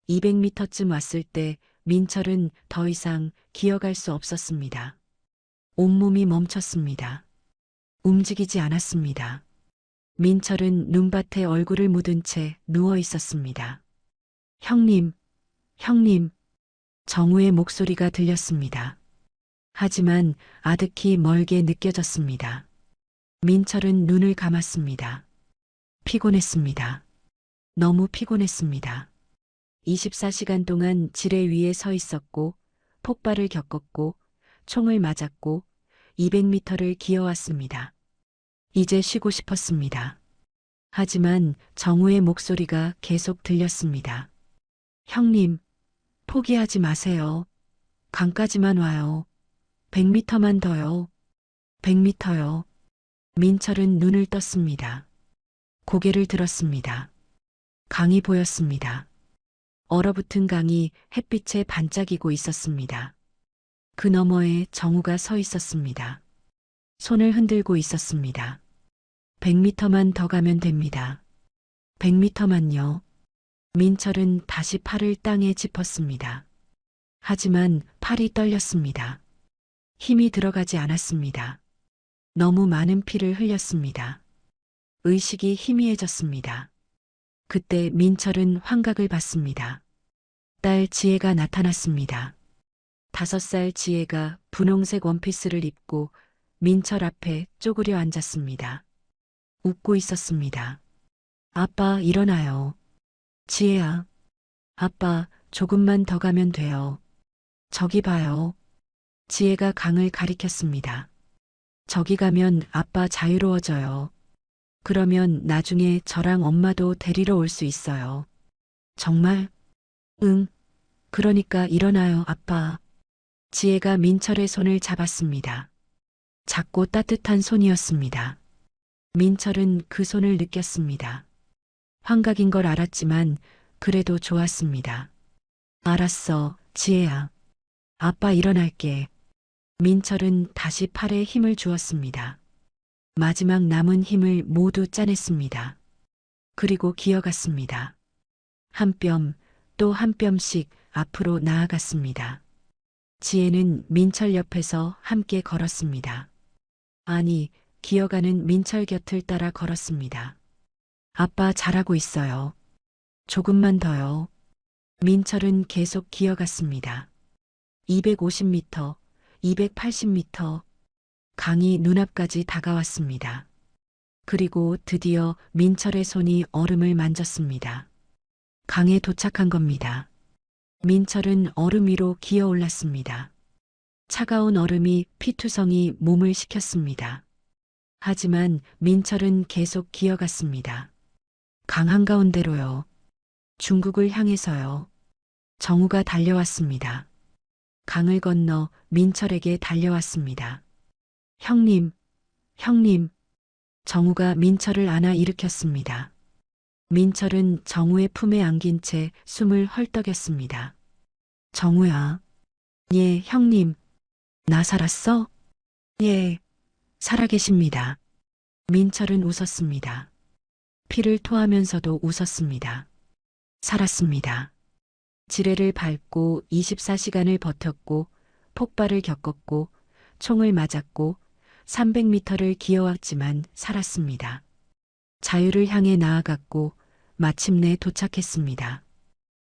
200m쯤 왔을 때 민철은 더 이상 기어갈 수 없었습니다. 온몸이 멈췄습니다. 움직이지 않았습니다. 민철은 눈밭에 얼굴을 묻은 채 누워 있었습니다. 형님, 형님, 정우의 목소리가 들렸습니다. 하지만 아득히 멀게 느껴졌습니다. 민철은 눈을 감았습니다. 피곤했습니다. 너무 피곤했습니다. 24시간 동안 지뢰 위에 서 있었고, 폭발을 겪었고, 총을 맞았고, 200m를 기어왔습니다. 이제 쉬고 싶었습니다. 하지만 정우의 목소리가 계속 들렸습니다. 형님, 포기하지 마세요. 강까지만 와요. 100m만 더요. 100m요. 민철은 눈을 떴습니다. 고개를 들었습니다. 강이 보였습니다. 얼어붙은 강이 햇빛에 반짝이고 있었습니다. 그 너머에 정우가 서 있었습니다. 손을 흔들고 있었습니다. 100m만 더 가면 됩니다. 100m만요. 민철은 다시 팔을 땅에 짚었습니다. 하지만 팔이 떨렸습니다. 힘이 들어가지 않았습니다. 너무 많은 피를 흘렸습니다. 의식이 희미해졌습니다. 그때 민철은 환각을 받습니다. 딸 지혜가 나타났습니다. 5살 지혜가 분홍색 원피스를 입고 민철 앞에 쪼그려 앉았습니다. 웃고 있었습니다. 아빠 일어나요. 지혜야. 아빠 조금만 더 가면 돼요. 저기 봐요. 지혜가 강을 가리켰습니다. 저기 가면 아빠 자유로워져요. 그러면 나중에 저랑 엄마도 데리러 올 수 있어요. 정말? 응. 그러니까 일어나요, 아빠. 지혜가 민철의 손을 잡았습니다. 작고 따뜻한 손이었습니다. 민철은 그 손을 느꼈습니다. 환각인 걸 알았지만 그래도 좋았습니다. 알았어, 지혜야. 아빠 일어날게. 민철은 다시 팔에 힘을 주었습니다. 마지막 남은 힘을 모두 짜냈습니다. 그리고 기어갔습니다. 한 뼘, 또 한 뼘씩 앞으로 나아갔습니다. 지혜는 민철 옆에서 함께 걸었습니다. 아니, 기어가는 민철 곁을 따라 걸었습니다. 아빠 잘하고 있어요. 조금만 더요. 민철은 계속 기어갔습니다. 250m, 280m, 강이 눈앞까지 다가왔습니다. 그리고 드디어 민철의 손이 얼음을 만졌습니다. 강에 도착한 겁니다. 민철은 얼음 위로 기어 올랐습니다. 차가운 얼음이 피투성이 몸을 식혔습니다. 하지만 민철은 계속 기어갔습니다. 강 한가운데로요. 중국을 향해서요. 정우가 달려왔습니다. 강을 건너 민철에게 달려왔습니다. 형님, 형님. 정우가 민철을 안아 일으켰습니다. 민철은 정우의 품에 안긴 채 숨을 헐떡였습니다. 정우야. 예, 형님. 나 살았어? 예, 살아계십니다. 민철은 웃었습니다. 피를 토하면서도 웃었습니다. 살았습니다. 지뢰를 밟고 24시간을 버텼고 폭발을 겪었고 총을 맞았고 300m를 기어왔지만 살았습니다. 자유를 향해 나아갔고 마침내 도착했습니다.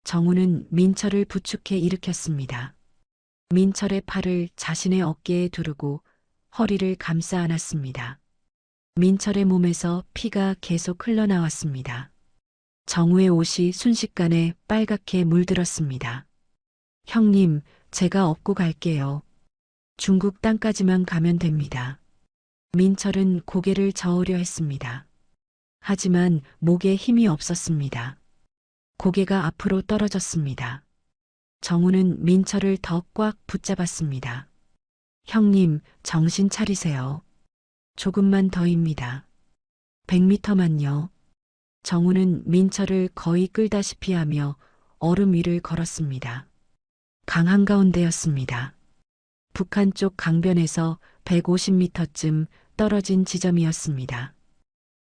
정우는 민철을 부축해 일으켰습니다. 민철의 팔을 자신의 어깨에 두르고 허리를 감싸 안았습니다. 민철의 몸에서 피가 계속 흘러나왔습니다. 정우의 옷이 순식간에 빨갛게 물들었습니다. 형님, 제가 업고 갈게요. 중국 땅까지만 가면 됩니다. 민철은 고개를 저으려 했습니다. 하지만 목에 힘이 없었습니다. 고개가 앞으로 떨어졌습니다. 정우는 민철을 더 꽉 붙잡았습니다. 형님, 정신 차리세요. 조금만 더입니다. 100m만요. 정우는 민철을 거의 끌다시피 하며 얼음 위를 걸었습니다. 강 한가운데였습니다. 북한 쪽 강변에서 150m쯤 떨어진 지점이었습니다.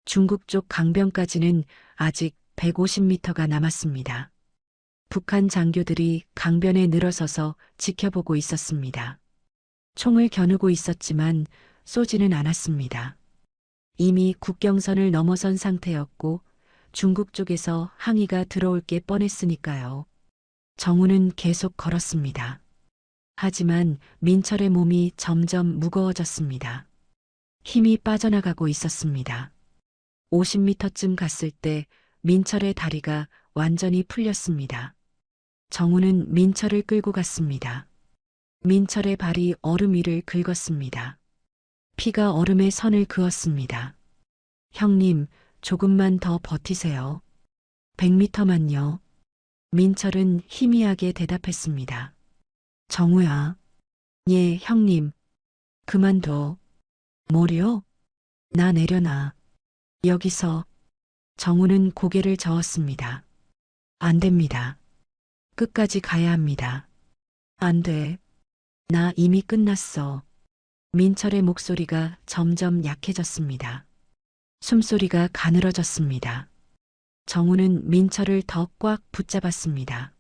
중국 쪽 강변까지는 아직 150m가 남았습니다. 북한 장교들이 강변에 늘어서서 지켜보고 있었습니다. 총을 겨누고 있었지만 쏘지는 않았습니다. 이미 국경선을 넘어선 상태였고 중국 쪽에서 항의가 들어올 게 뻔했으니까요. 정우는 계속 걸었습니다. 하지만 민철의 몸이 점점 무거워졌습니다. 힘이 빠져나가고 있었습니다. 50m쯤 갔을 때 민철의 다리가 완전히 풀렸습니다. 정우는 민철을 끌고 갔습니다. 민철의 발이 얼음 위를 긁었습니다. 피가 얼음에 선을 그었습니다. 형님, 조금만 더 버티세요. 100m만요. 민철은 희미하게 대답했습니다. 정우야. 예, 형님. 그만둬. 뭐려? 나 내려놔. 여기서. 정우는 고개를 저었습니다. 안 됩니다. 끝까지 가야 합니다. 안 돼. 나 이미 끝났어. 민철의 목소리가 점점 약해졌습니다. 숨소리가 가늘어졌습니다. 정우는 민철을 더 꽉 붙잡았습니다.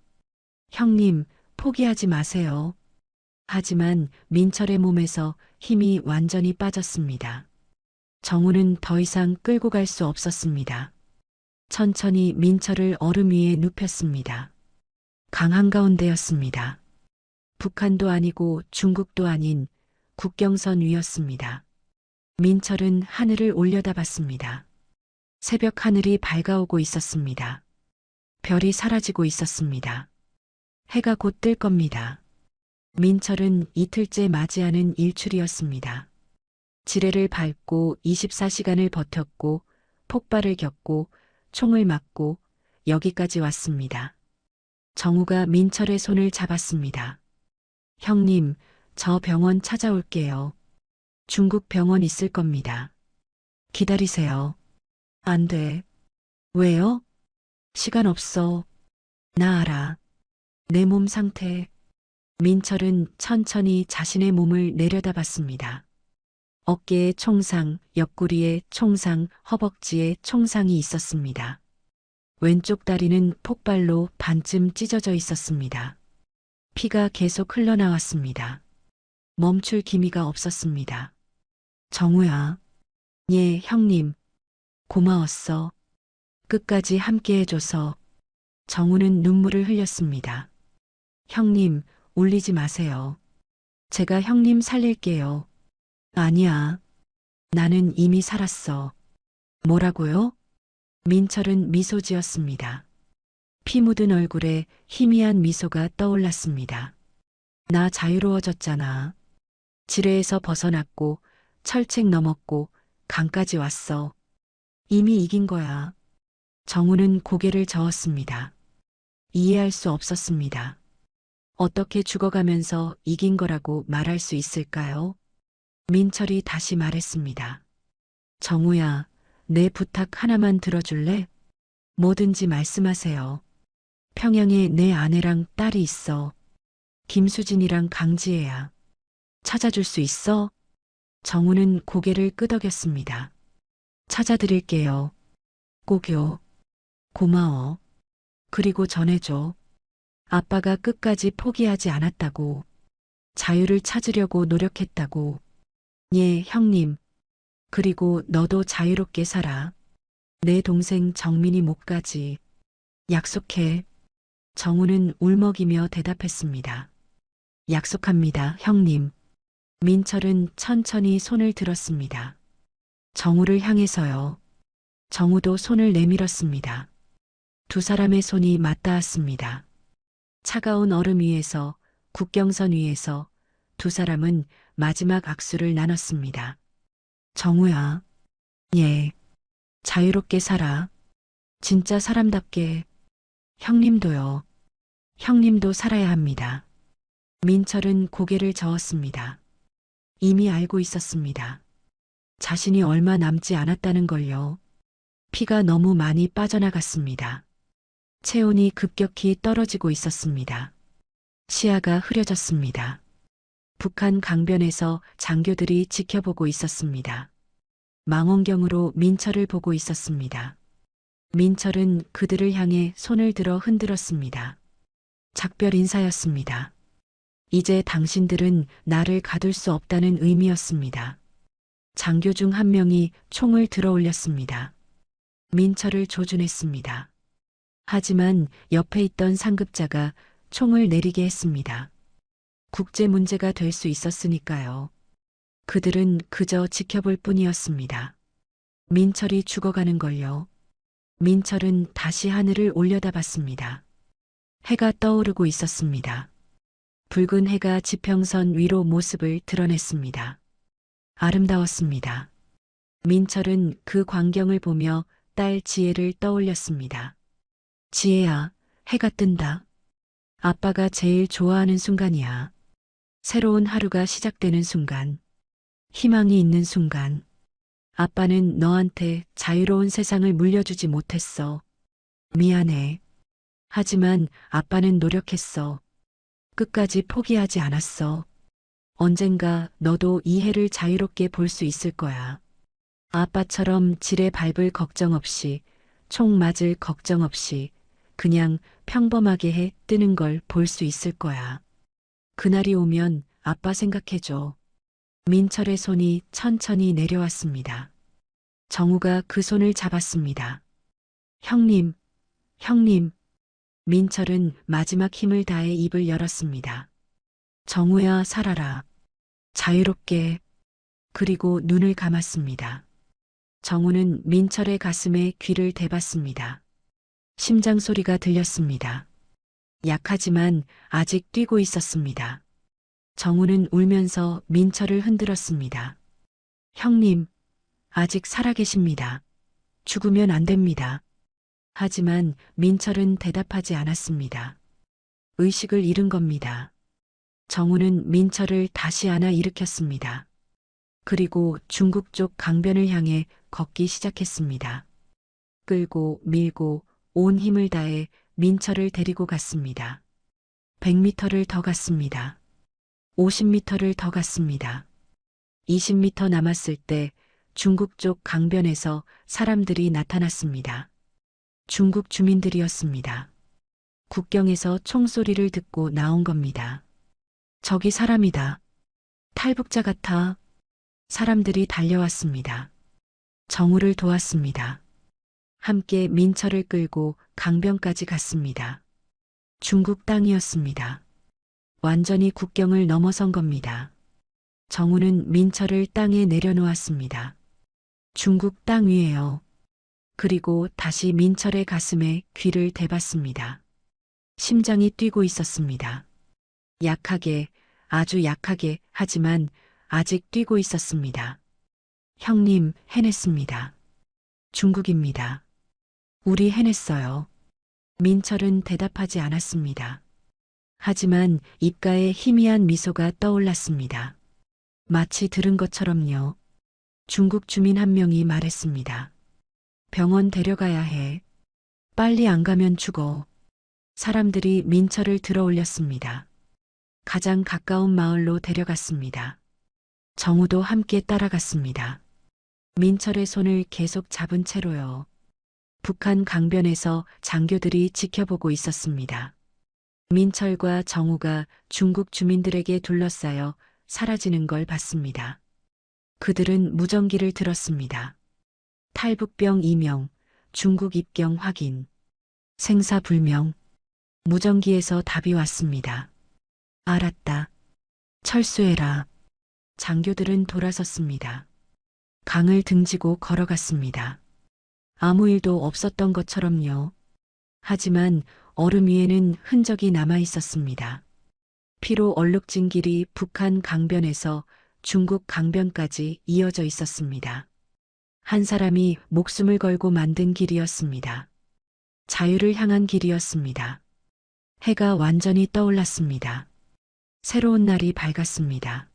형님, 포기하지 마세요. 하지만 민철의 몸에서 힘이 완전히 빠졌습니다. 정우는 더 이상 끌고 갈 수 없었습니다. 천천히 민철을 얼음 위에 눕혔습니다. 강 한가운데였습니다. 북한도 아니고 중국도 아닌 국경선 위였습니다. 민철은 하늘을 올려다봤습니다. 새벽 하늘이 밝아오고 있었습니다. 별이 사라지고 있었습니다. 해가 곧 뜰 겁니다. 민철은 이틀째 맞이하는 일출이었습니다. 지뢰를 밟고 24시간을 버텼고 폭발을 겪고 총을 맞고 여기까지 왔습니다. 정우가 민철의 손을 잡았습니다. 형님, 저 병원 찾아올게요. 중국 병원 있을 겁니다. 기다리세요. 안 돼. 왜요? 시간 없어. 나 알아. 내 몸 상태. 민철은 천천히 자신의 몸을 내려다봤습니다. 어깨에 총상, 옆구리에 총상, 허벅지에 총상이 있었습니다. 왼쪽 다리는 폭발로 반쯤 찢어져 있었습니다. 피가 계속 흘러나왔습니다. 멈출 기미가 없었습니다. 정우야. 예, 형님. 고마웠어. 끝까지 함께 해줘서. 정우는 눈물을 흘렸습니다. 형님, 울리지 마세요. 제가 형님 살릴게요. 아니야. 나는 이미 살았어. 뭐라고요? 민철은 미소 지었습니다. 피 묻은 얼굴에 희미한 미소가 떠올랐습니다. 나 자유로워졌잖아. 지뢰에서 벗어났고 철책 넘었고 강까지 왔어. 이미 이긴 거야. 정우는 고개를 저었습니다. 이해할 수 없었습니다. 어떻게 죽어가면서 이긴 거라고 말할 수 있을까요? 민철이 다시 말했습니다. 정우야, 내 부탁 하나만 들어줄래? 뭐든지 말씀하세요. 평양에 내 아내랑 딸이 있어. 김수진이랑 강지혜야. 찾아줄 수 있어? 정우는 고개를 끄덕였습니다. 찾아드릴게요. 꼭요. 고마워. 그리고 전해줘. 아빠가 끝까지 포기하지 않았다고. 자유를 찾으려고 노력했다고. 예, 형님. 그리고 너도 자유롭게 살아. 내 동생 정민이 못 가지. 약속해. 정우는 울먹이며 대답했습니다. 약속합니다, 형님. 민철은 천천히 손을 들었습니다. 정우를 향해서요. 정우도 손을 내밀었습니다. 두 사람의 손이 맞닿았습니다. 차가운 얼음 위에서, 국경선 위에서 두 사람은 마지막 악수를 나눴습니다. 정우야. 예. 자유롭게 살아. 진짜 사람답게. 형님도요. 형님도 살아야 합니다. 민철은 고개를 저었습니다. 이미 알고 있었습니다. 자신이 얼마 남지 않았다는 걸요. 피가 너무 많이 빠져나갔습니다. 체온이 급격히 떨어지고 있었습니다. 시야가 흐려졌습니다. 북한 강변에서 장교들이 지켜보고 있었습니다. 망원경으로 민철을 보고 있었습니다. 민철은 그들을 향해 손을 들어 흔들었습니다. 작별 인사였습니다. 이제 당신들은 나를 가둘 수 없다는 의미였습니다. 장교 중 한 명이 총을 들어 올렸습니다. 민철을 조준했습니다. 하지만 옆에 있던 상급자가 총을 내리게 했습니다. 국제 문제가 될 수 있었으니까요. 그들은 그저 지켜볼 뿐이었습니다. 민철이 죽어가는 걸요. 민철은 다시 하늘을 올려다봤습니다. 해가 떠오르고 있었습니다. 붉은 해가 지평선 위로 모습을 드러냈습니다. 아름다웠습니다. 민철은 그 광경을 보며 딸 지혜를 떠올렸습니다. 지혜야, 해가 뜬다. 아빠가 제일 좋아하는 순간이야. 새로운 하루가 시작되는 순간. 희망이 있는 순간. 아빠는 너한테 자유로운 세상을 물려주지 못했어. 미안해. 하지만 아빠는 노력했어. 끝까지 포기하지 않았어. 언젠가 너도 이 해를 자유롭게 볼 수 있을 거야. 아빠처럼 지뢰 밟을 걱정 없이, 총 맞을 걱정 없이, 그냥 평범하게 해 뜨는 걸 볼 수 있을 거야. 그날이 오면 아빠 생각해줘. 민철의 손이 천천히 내려왔습니다. 정우가 그 손을 잡았습니다. 형님, 형님. 민철은 마지막 힘을 다해 입을 열었습니다. 정우야, 살아라. 자유롭게. 그리고 눈을 감았습니다. 정우는 민철의 가슴에 귀를 대봤습니다. 심장 소리가 들렸습니다. 약하지만 아직 뛰고 있었습니다. 정우는 울면서 민철을 흔들었습니다. 형님, 아직 살아계십니다. 죽으면 안 됩니다. 하지만 민철은 대답하지 않았습니다. 의식을 잃은 겁니다. 정우는 민철을 다시 안아 일으켰습니다. 그리고 중국 쪽 강변을 향해 걷기 시작했습니다. 끌고 밀고 온 힘을 다해 민철을 데리고 갔습니다. 100m를 더 갔습니다. 50m를 더 갔습니다. 20m 남았을 때 중국 쪽 강변에서 사람들이 나타났습니다. 중국 주민들이었습니다. 국경에서 총소리를 듣고 나온 겁니다. 저기 사람이다. 탈북자 같아. 사람들이 달려왔습니다. 정우를 도왔습니다. 함께 민철을 끌고 강변까지 갔습니다. 중국 땅이었습니다. 완전히 국경을 넘어선 겁니다. 정우는 민철을 땅에 내려놓았습니다. 중국 땅 위에요. 그리고 다시 민철의 가슴에 귀를 대봤습니다. 심장이 뛰고 있었습니다. 약하게, 아주 약하게, 하지만 아직 뛰고 있었습니다. 형님, 해냈습니다. 중국입니다. 우리 해냈어요. 민철은 대답하지 않았습니다. 하지만 입가에 희미한 미소가 떠올랐습니다. 마치 들은 것처럼요. 중국 주민 한 명이 말했습니다. 병원 데려가야 해. 빨리 안 가면 죽어. 사람들이 민철을 들어 올렸습니다. 가장 가까운 마을로 데려갔습니다. 정우도 함께 따라갔습니다. 민철의 손을 계속 잡은 채로요. 북한 강변에서 장교들이 지켜보고 있었습니다. 민철과 정우가 중국 주민들에게 둘러싸여 사라지는 걸 봤습니다. 그들은 무전기를 들었습니다. 탈북병 2명, 중국 입경 확인. 생사 불명. 무전기에서 답이 왔습니다. 알았다. 철수해라. 장교들은 돌아섰습니다. 강을 등지고 걸어갔습니다. 아무 일도 없었던 것처럼요. 하지만 얼음 위에는 흔적이 남아 있었습니다. 피로 얼룩진 길이 북한 강변에서 중국 강변까지 이어져 있었습니다. 한 사람이 목숨을 걸고 만든 길이었습니다. 자유를 향한 길이었습니다. 해가 완전히 떠올랐습니다. 새로운 날이 밝았습니다.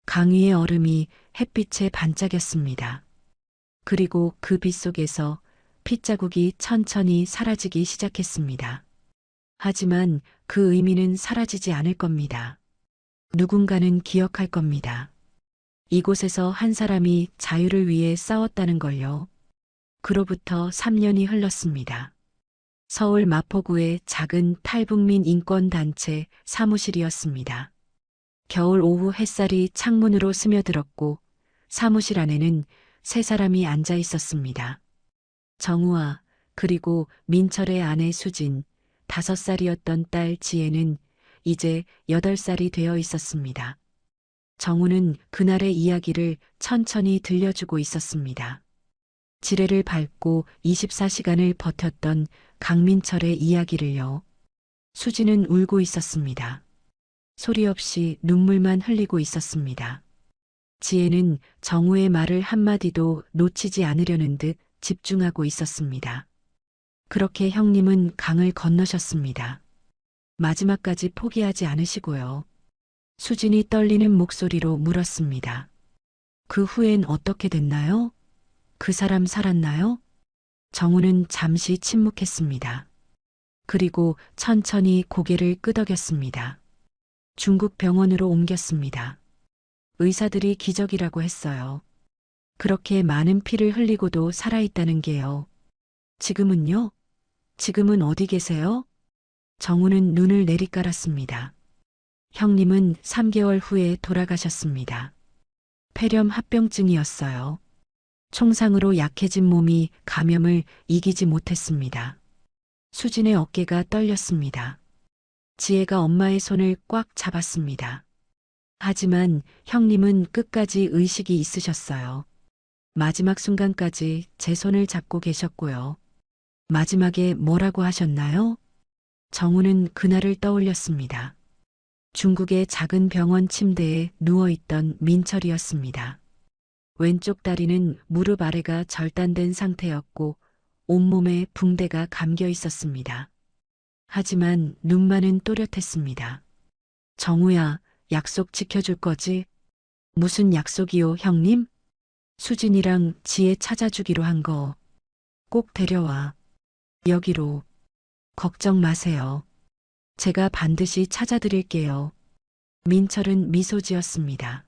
강 위의 얼음이 햇빛에 반짝였습니다. 그리고 그 빛 속에서 핏자국이 천천히 사라지기 시작했습니다. 하지만 그 의미는 사라지지 않을 겁니다. 누군가는 기억할 겁니다. 이곳에서 한 사람이 자유를 위해 싸웠다는 걸요. 그로부터 3년이 흘렀습니다. 서울 마포구의 작은 탈북민 인권단체 사무실이었습니다. 겨울 오후 햇살이 창문으로 스며들었고 사무실 안에는 세 사람이 앉아 있었습니다. 정우아, 그리고 민철의 아내 수진, 5살이었던 딸 지혜는 이제 8살이 되어 있었습니다. 정우는 그날의 이야기를 천천히 들려주고 있었습니다. 지뢰를 밟고 24시간을 버텼던 강민철의 이야기를요. 수진은 울고 있었습니다. 소리 없이 눈물만 흘리고 있었습니다. 지혜는 정우의 말을 한마디도 놓치지 않으려는 듯 집중하고 있었습니다. 그렇게 형님은 강을 건너셨습니다. 마지막까지 포기하지 않으시고요. 수진이 떨리는 목소리로 물었습니다. 그 후엔 어떻게 됐나요? 그 사람 살았나요? 정우는 잠시 침묵했습니다. 그리고 천천히 고개를 끄덕였습니다. 중국 병원으로 옮겼습니다. 의사들이 기적이라고 했어요. 그렇게 많은 피를 흘리고도 살아있다는 게요. 지금은요? 지금은 어디 계세요? 정우는 눈을 내리깔았습니다. 형님은 3개월 후에 돌아가셨습니다. 폐렴 합병증이었어요. 총상으로 약해진 몸이 감염을 이기지 못했습니다. 수진의 어깨가 떨렸습니다. 지혜가 엄마의 손을 꽉 잡았습니다. 하지만 형님은 끝까지 의식이 있으셨어요. 마지막 순간까지 제 손을 잡고 계셨고요. 마지막에 뭐라고 하셨나요? 정우는 그날을 떠올렸습니다. 중국의 작은 병원 침대에 누워있던 민철이었습니다. 왼쪽 다리는 무릎 아래가 절단된 상태였고 온몸에 붕대가 감겨 있었습니다. 하지만 눈만은 또렷했습니다. 정우야, 약속 지켜줄 거지? 무슨 약속이요, 형님? 수진이랑 지혜 찾아주기로 한 거. 꼭 데려와. 여기로. 걱정 마세요. 제가 반드시 찾아드릴게요. 민철은 미소 지었습니다.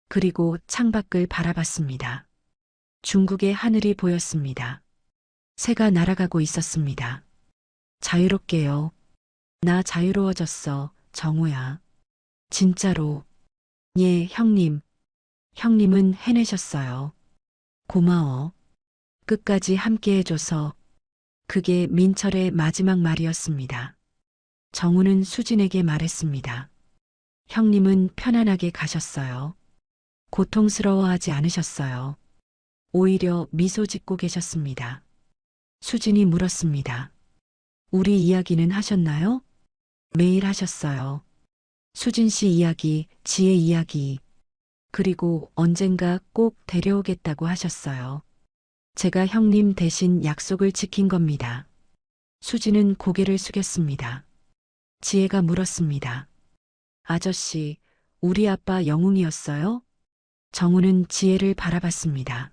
그리고 창밖을 바라봤습니다. 중국의 하늘이 보였습니다. 새가 날아가고 있었습니다. 자유롭게요. 나 자유로워졌어, 정우야. 진짜로. 예, 형님. 형님은 해내셨어요. 고마워. 끝까지 함께 해줘서. 그게 민철의 마지막 말이었습니다. 정우는 수진에게 말했습니다. 형님은 편안하게 가셨어요. 고통스러워하지 않으셨어요. 오히려 미소 짓고 계셨습니다. 수진이 물었습니다. 우리 이야기는 하셨나요? 매일 하셨어요. 수진 씨 이야기, 지혜 이야기. 그리고 언젠가 꼭 데려오겠다고 하셨어요. 제가 형님 대신 약속을 지킨 겁니다. 수진은 고개를 숙였습니다. 지혜가 물었습니다. 아저씨, 우리 아빠 영웅이었어요? 정우는 지혜를 바라봤습니다.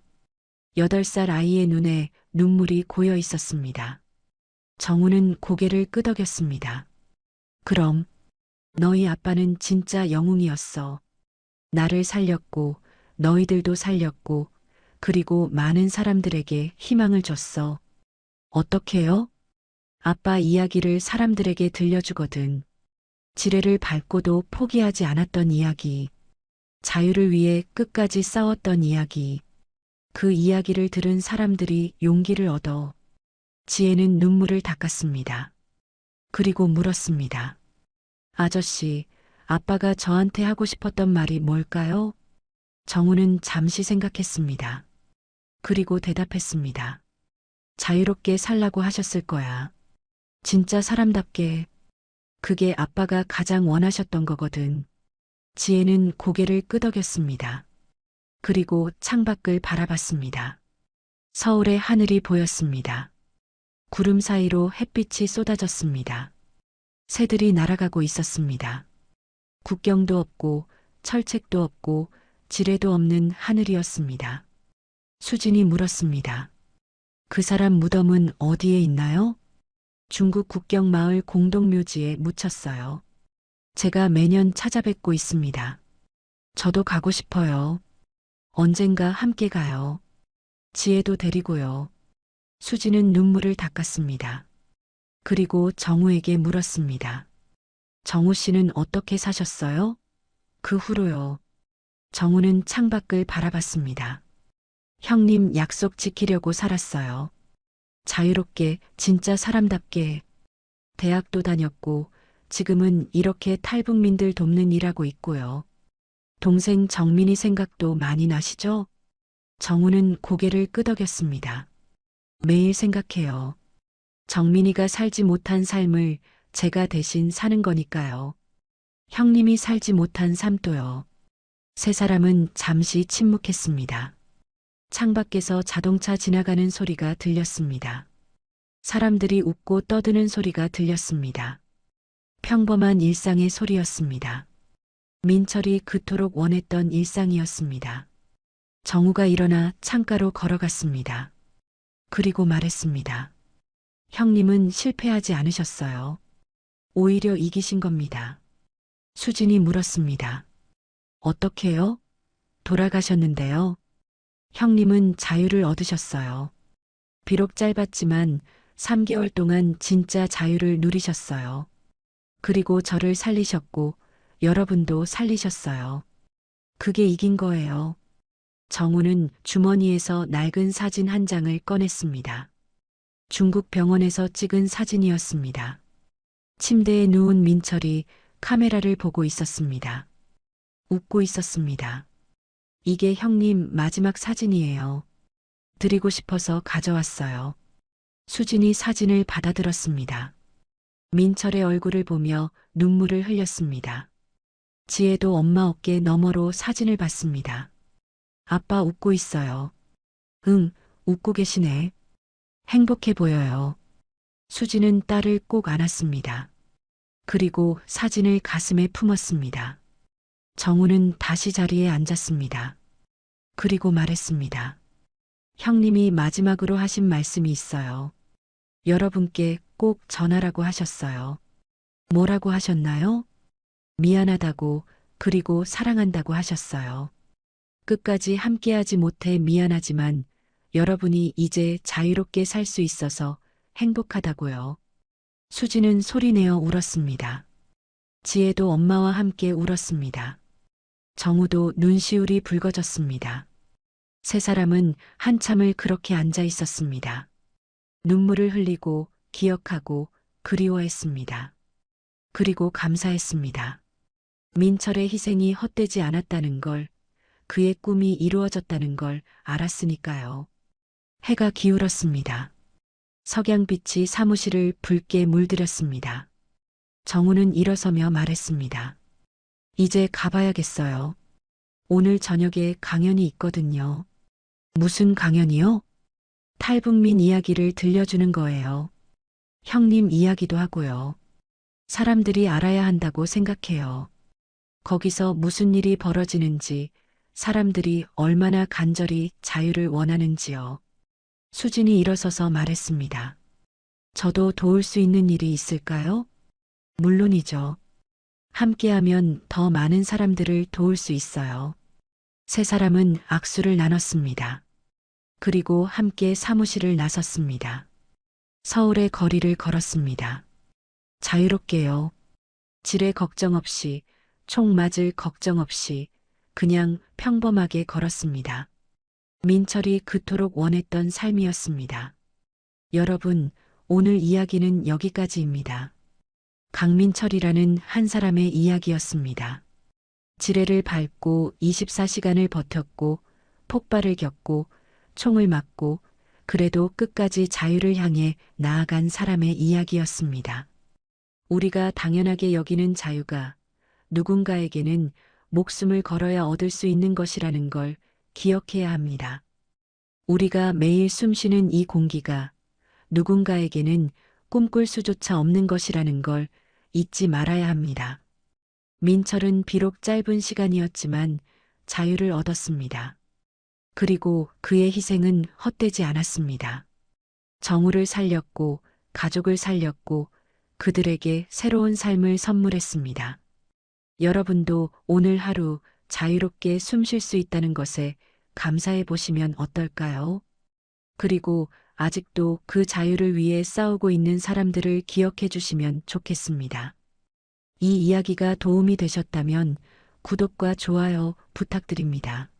8살 아이의 눈에 눈물이 고여 있었습니다. 정우는 고개를 끄덕였습니다. 그럼 너희 아빠는 진짜 영웅이었어. 나를 살렸고 너희들도 살렸고 그리고 많은 사람들에게 희망을 줬어. 어떻게요? 아빠 이야기를 사람들에게 들려주거든. 지뢰를 밟고도 포기하지 않았던 이야기. 자유를 위해 끝까지 싸웠던 이야기. 그 이야기를 들은 사람들이 용기를 얻어 지혜는 눈물을 닦았습니다. 그리고 물었습니다. 아저씨, 아빠가 저한테 하고 싶었던 말이 뭘까요? 정우는 잠시 생각했습니다. 그리고 대답했습니다. 자유롭게 살라고 하셨을 거야. 진짜 사람답게. 그게 아빠가 가장 원하셨던 거거든. 지혜는 고개를 끄덕였습니다. 그리고 창밖을 바라봤습니다. 서울의 하늘이 보였습니다. 구름 사이로 햇빛이 쏟아졌습니다. 새들이 날아가고 있었습니다. 국경도 없고 철책도 없고 지뢰도 없는 하늘이었습니다. 수진이 물었습니다. 그 사람 무덤은 어디에 있나요? 중국 국경 마을 공동묘지에 묻혔어요. 제가 매년 찾아뵙고 있습니다. 저도 가고 싶어요. 언젠가 함께 가요. 지혜도 데리고요. 수지는 눈물을 닦았습니다. 그리고 정우에게 물었습니다. 정우 씨는 어떻게 사셨어요? 그 후로요. 정우는 창밖을 바라봤습니다. 형님 약속 지키려고 살았어요. 자유롭게, 진짜 사람답게. 대학도 다녔고, 지금은 이렇게 탈북민들 돕는 일하고 있고요. 동생 정민이 생각도 많이 나시죠? 정우는 고개를 끄덕였습니다. 매일 생각해요. 정민이가 살지 못한 삶을 제가 대신 사는 거니까요. 형님이 살지 못한 삶도요. 세 사람은 잠시 침묵했습니다. 창밖에서 자동차 지나가는 소리가 들렸습니다. 사람들이 웃고 떠드는 소리가 들렸습니다. 평범한 일상의 소리였습니다. 민철이 그토록 원했던 일상이었습니다. 정우가 일어나 창가로 걸어갔습니다. 그리고 말했습니다. 형님은 실패하지 않으셨어요. 오히려 이기신 겁니다. 수진이 물었습니다. 어떻게요? 돌아가셨는데요. 형님은 자유를 얻으셨어요. 비록 짧았지만 3개월 동안 진짜 자유를 누리셨어요. 그리고 저를 살리셨고 여러분도 살리셨어요. 그게 이긴 거예요. 정우는 주머니에서 낡은 사진 한 장을 꺼냈습니다. 중국 병원에서 찍은 사진이었습니다. 침대에 누운 민철이 카메라를 보고 있었습니다. 웃고 있었습니다. 이게 형님 마지막 사진이에요. 드리고 싶어서 가져왔어요. 수진이 사진을 받아들었습니다. 민철의 얼굴을 보며 눈물을 흘렸습니다. 지혜도 엄마 어깨 너머로 사진을 봤습니다. 아빠 웃고 있어요. 응, 웃고 계시네. 행복해 보여요. 수지는 딸을 꼭 안았습니다. 그리고 사진을 가슴에 품었습니다. 정우는 다시 자리에 앉았습니다. 그리고 말했습니다. 형님이 마지막으로 하신 말씀이 있어요. 여러분께 꼭 전하라고 하셨어요. 뭐라고 하셨나요? 미안하다고, 그리고 사랑한다고 하셨어요. 끝까지 함께하지 못해 미안하지만 여러분이 이제 자유롭게 살 수 있어서 행복하다고요. 수지는 소리내어 울었습니다. 지혜도 엄마와 함께 울었습니다. 정우도 눈시울이 붉어졌습니다. 세 사람은 한참을 그렇게 앉아 있었습니다. 눈물을 흘리고 기억하고 그리워했습니다. 그리고 감사했습니다. 민철의 희생이 헛되지 않았다는 걸, 그의 꿈이 이루어졌다는 걸 알았으니까요. 해가 기울었습니다. 석양빛이 사무실을 붉게 물들였습니다. 정우는 일어서며 말했습니다. 이제 가봐야겠어요. 오늘 저녁에 강연이 있거든요. 무슨 강연이요? 탈북민 이야기를 들려주는 거예요. 형님 이야기도 하고요. 사람들이 알아야 한다고 생각해요. 거기서 무슨 일이 벌어지는지, 사람들이 얼마나 간절히 자유를 원하는지요. 수진이 일어서서 말했습니다. 저도 도울 수 있는 일이 있을까요? 물론이죠. 함께하면 더 많은 사람들을 도울 수 있어요. 세 사람은 악수를 나눴습니다. 그리고 함께 사무실을 나섰습니다. 서울의 거리를 걸었습니다. 자유롭게요. 지뢰 걱정 없이, 총 맞을 걱정 없이, 그냥 평범하게 걸었습니다. 민철이 그토록 원했던 삶이었습니다. 여러분, 오늘 이야기는 여기까지입니다. 강민철이라는 한 사람의 이야기였습니다. 지뢰를 밟고 24시간을 버텼고, 폭발을 겪고, 총을 맞고, 그래도 끝까지 자유를 향해 나아간 사람의 이야기였습니다. 우리가 당연하게 여기는 자유가 누군가에게는 목숨을 걸어야 얻을 수 있는 것이라는 걸 기억해야 합니다. 우리가 매일 숨쉬는 이 공기가 누군가에게는 꿈꿀 수조차 없는 것이라는 걸 잊지 말아야 합니다. 민철은 비록 짧은 시간이었지만 자유를 얻었습니다. 그리고 그의 희생은 헛되지 않았습니다. 정우를 살렸고 가족을 살렸고 그들에게 새로운 삶을 선물했습니다. 여러분도 오늘 하루 자유롭게 숨 쉴 수 있다는 것에 감사해 보시면 어떨까요? 그리고 아직도 그 자유를 위해 싸우고 있는 사람들을 기억해 주시면 좋겠습니다. 이 이야기가 도움이 되셨다면 구독과 좋아요 부탁드립니다.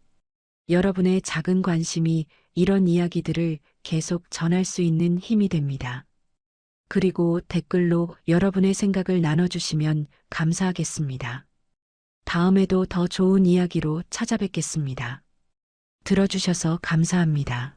여러분의 작은 관심이 이런 이야기들을 계속 전할 수 있는 힘이 됩니다. 그리고 댓글로 여러분의 생각을 나눠주시면 감사하겠습니다. 다음에도 더 좋은 이야기로 찾아뵙겠습니다. 들어주셔서 감사합니다.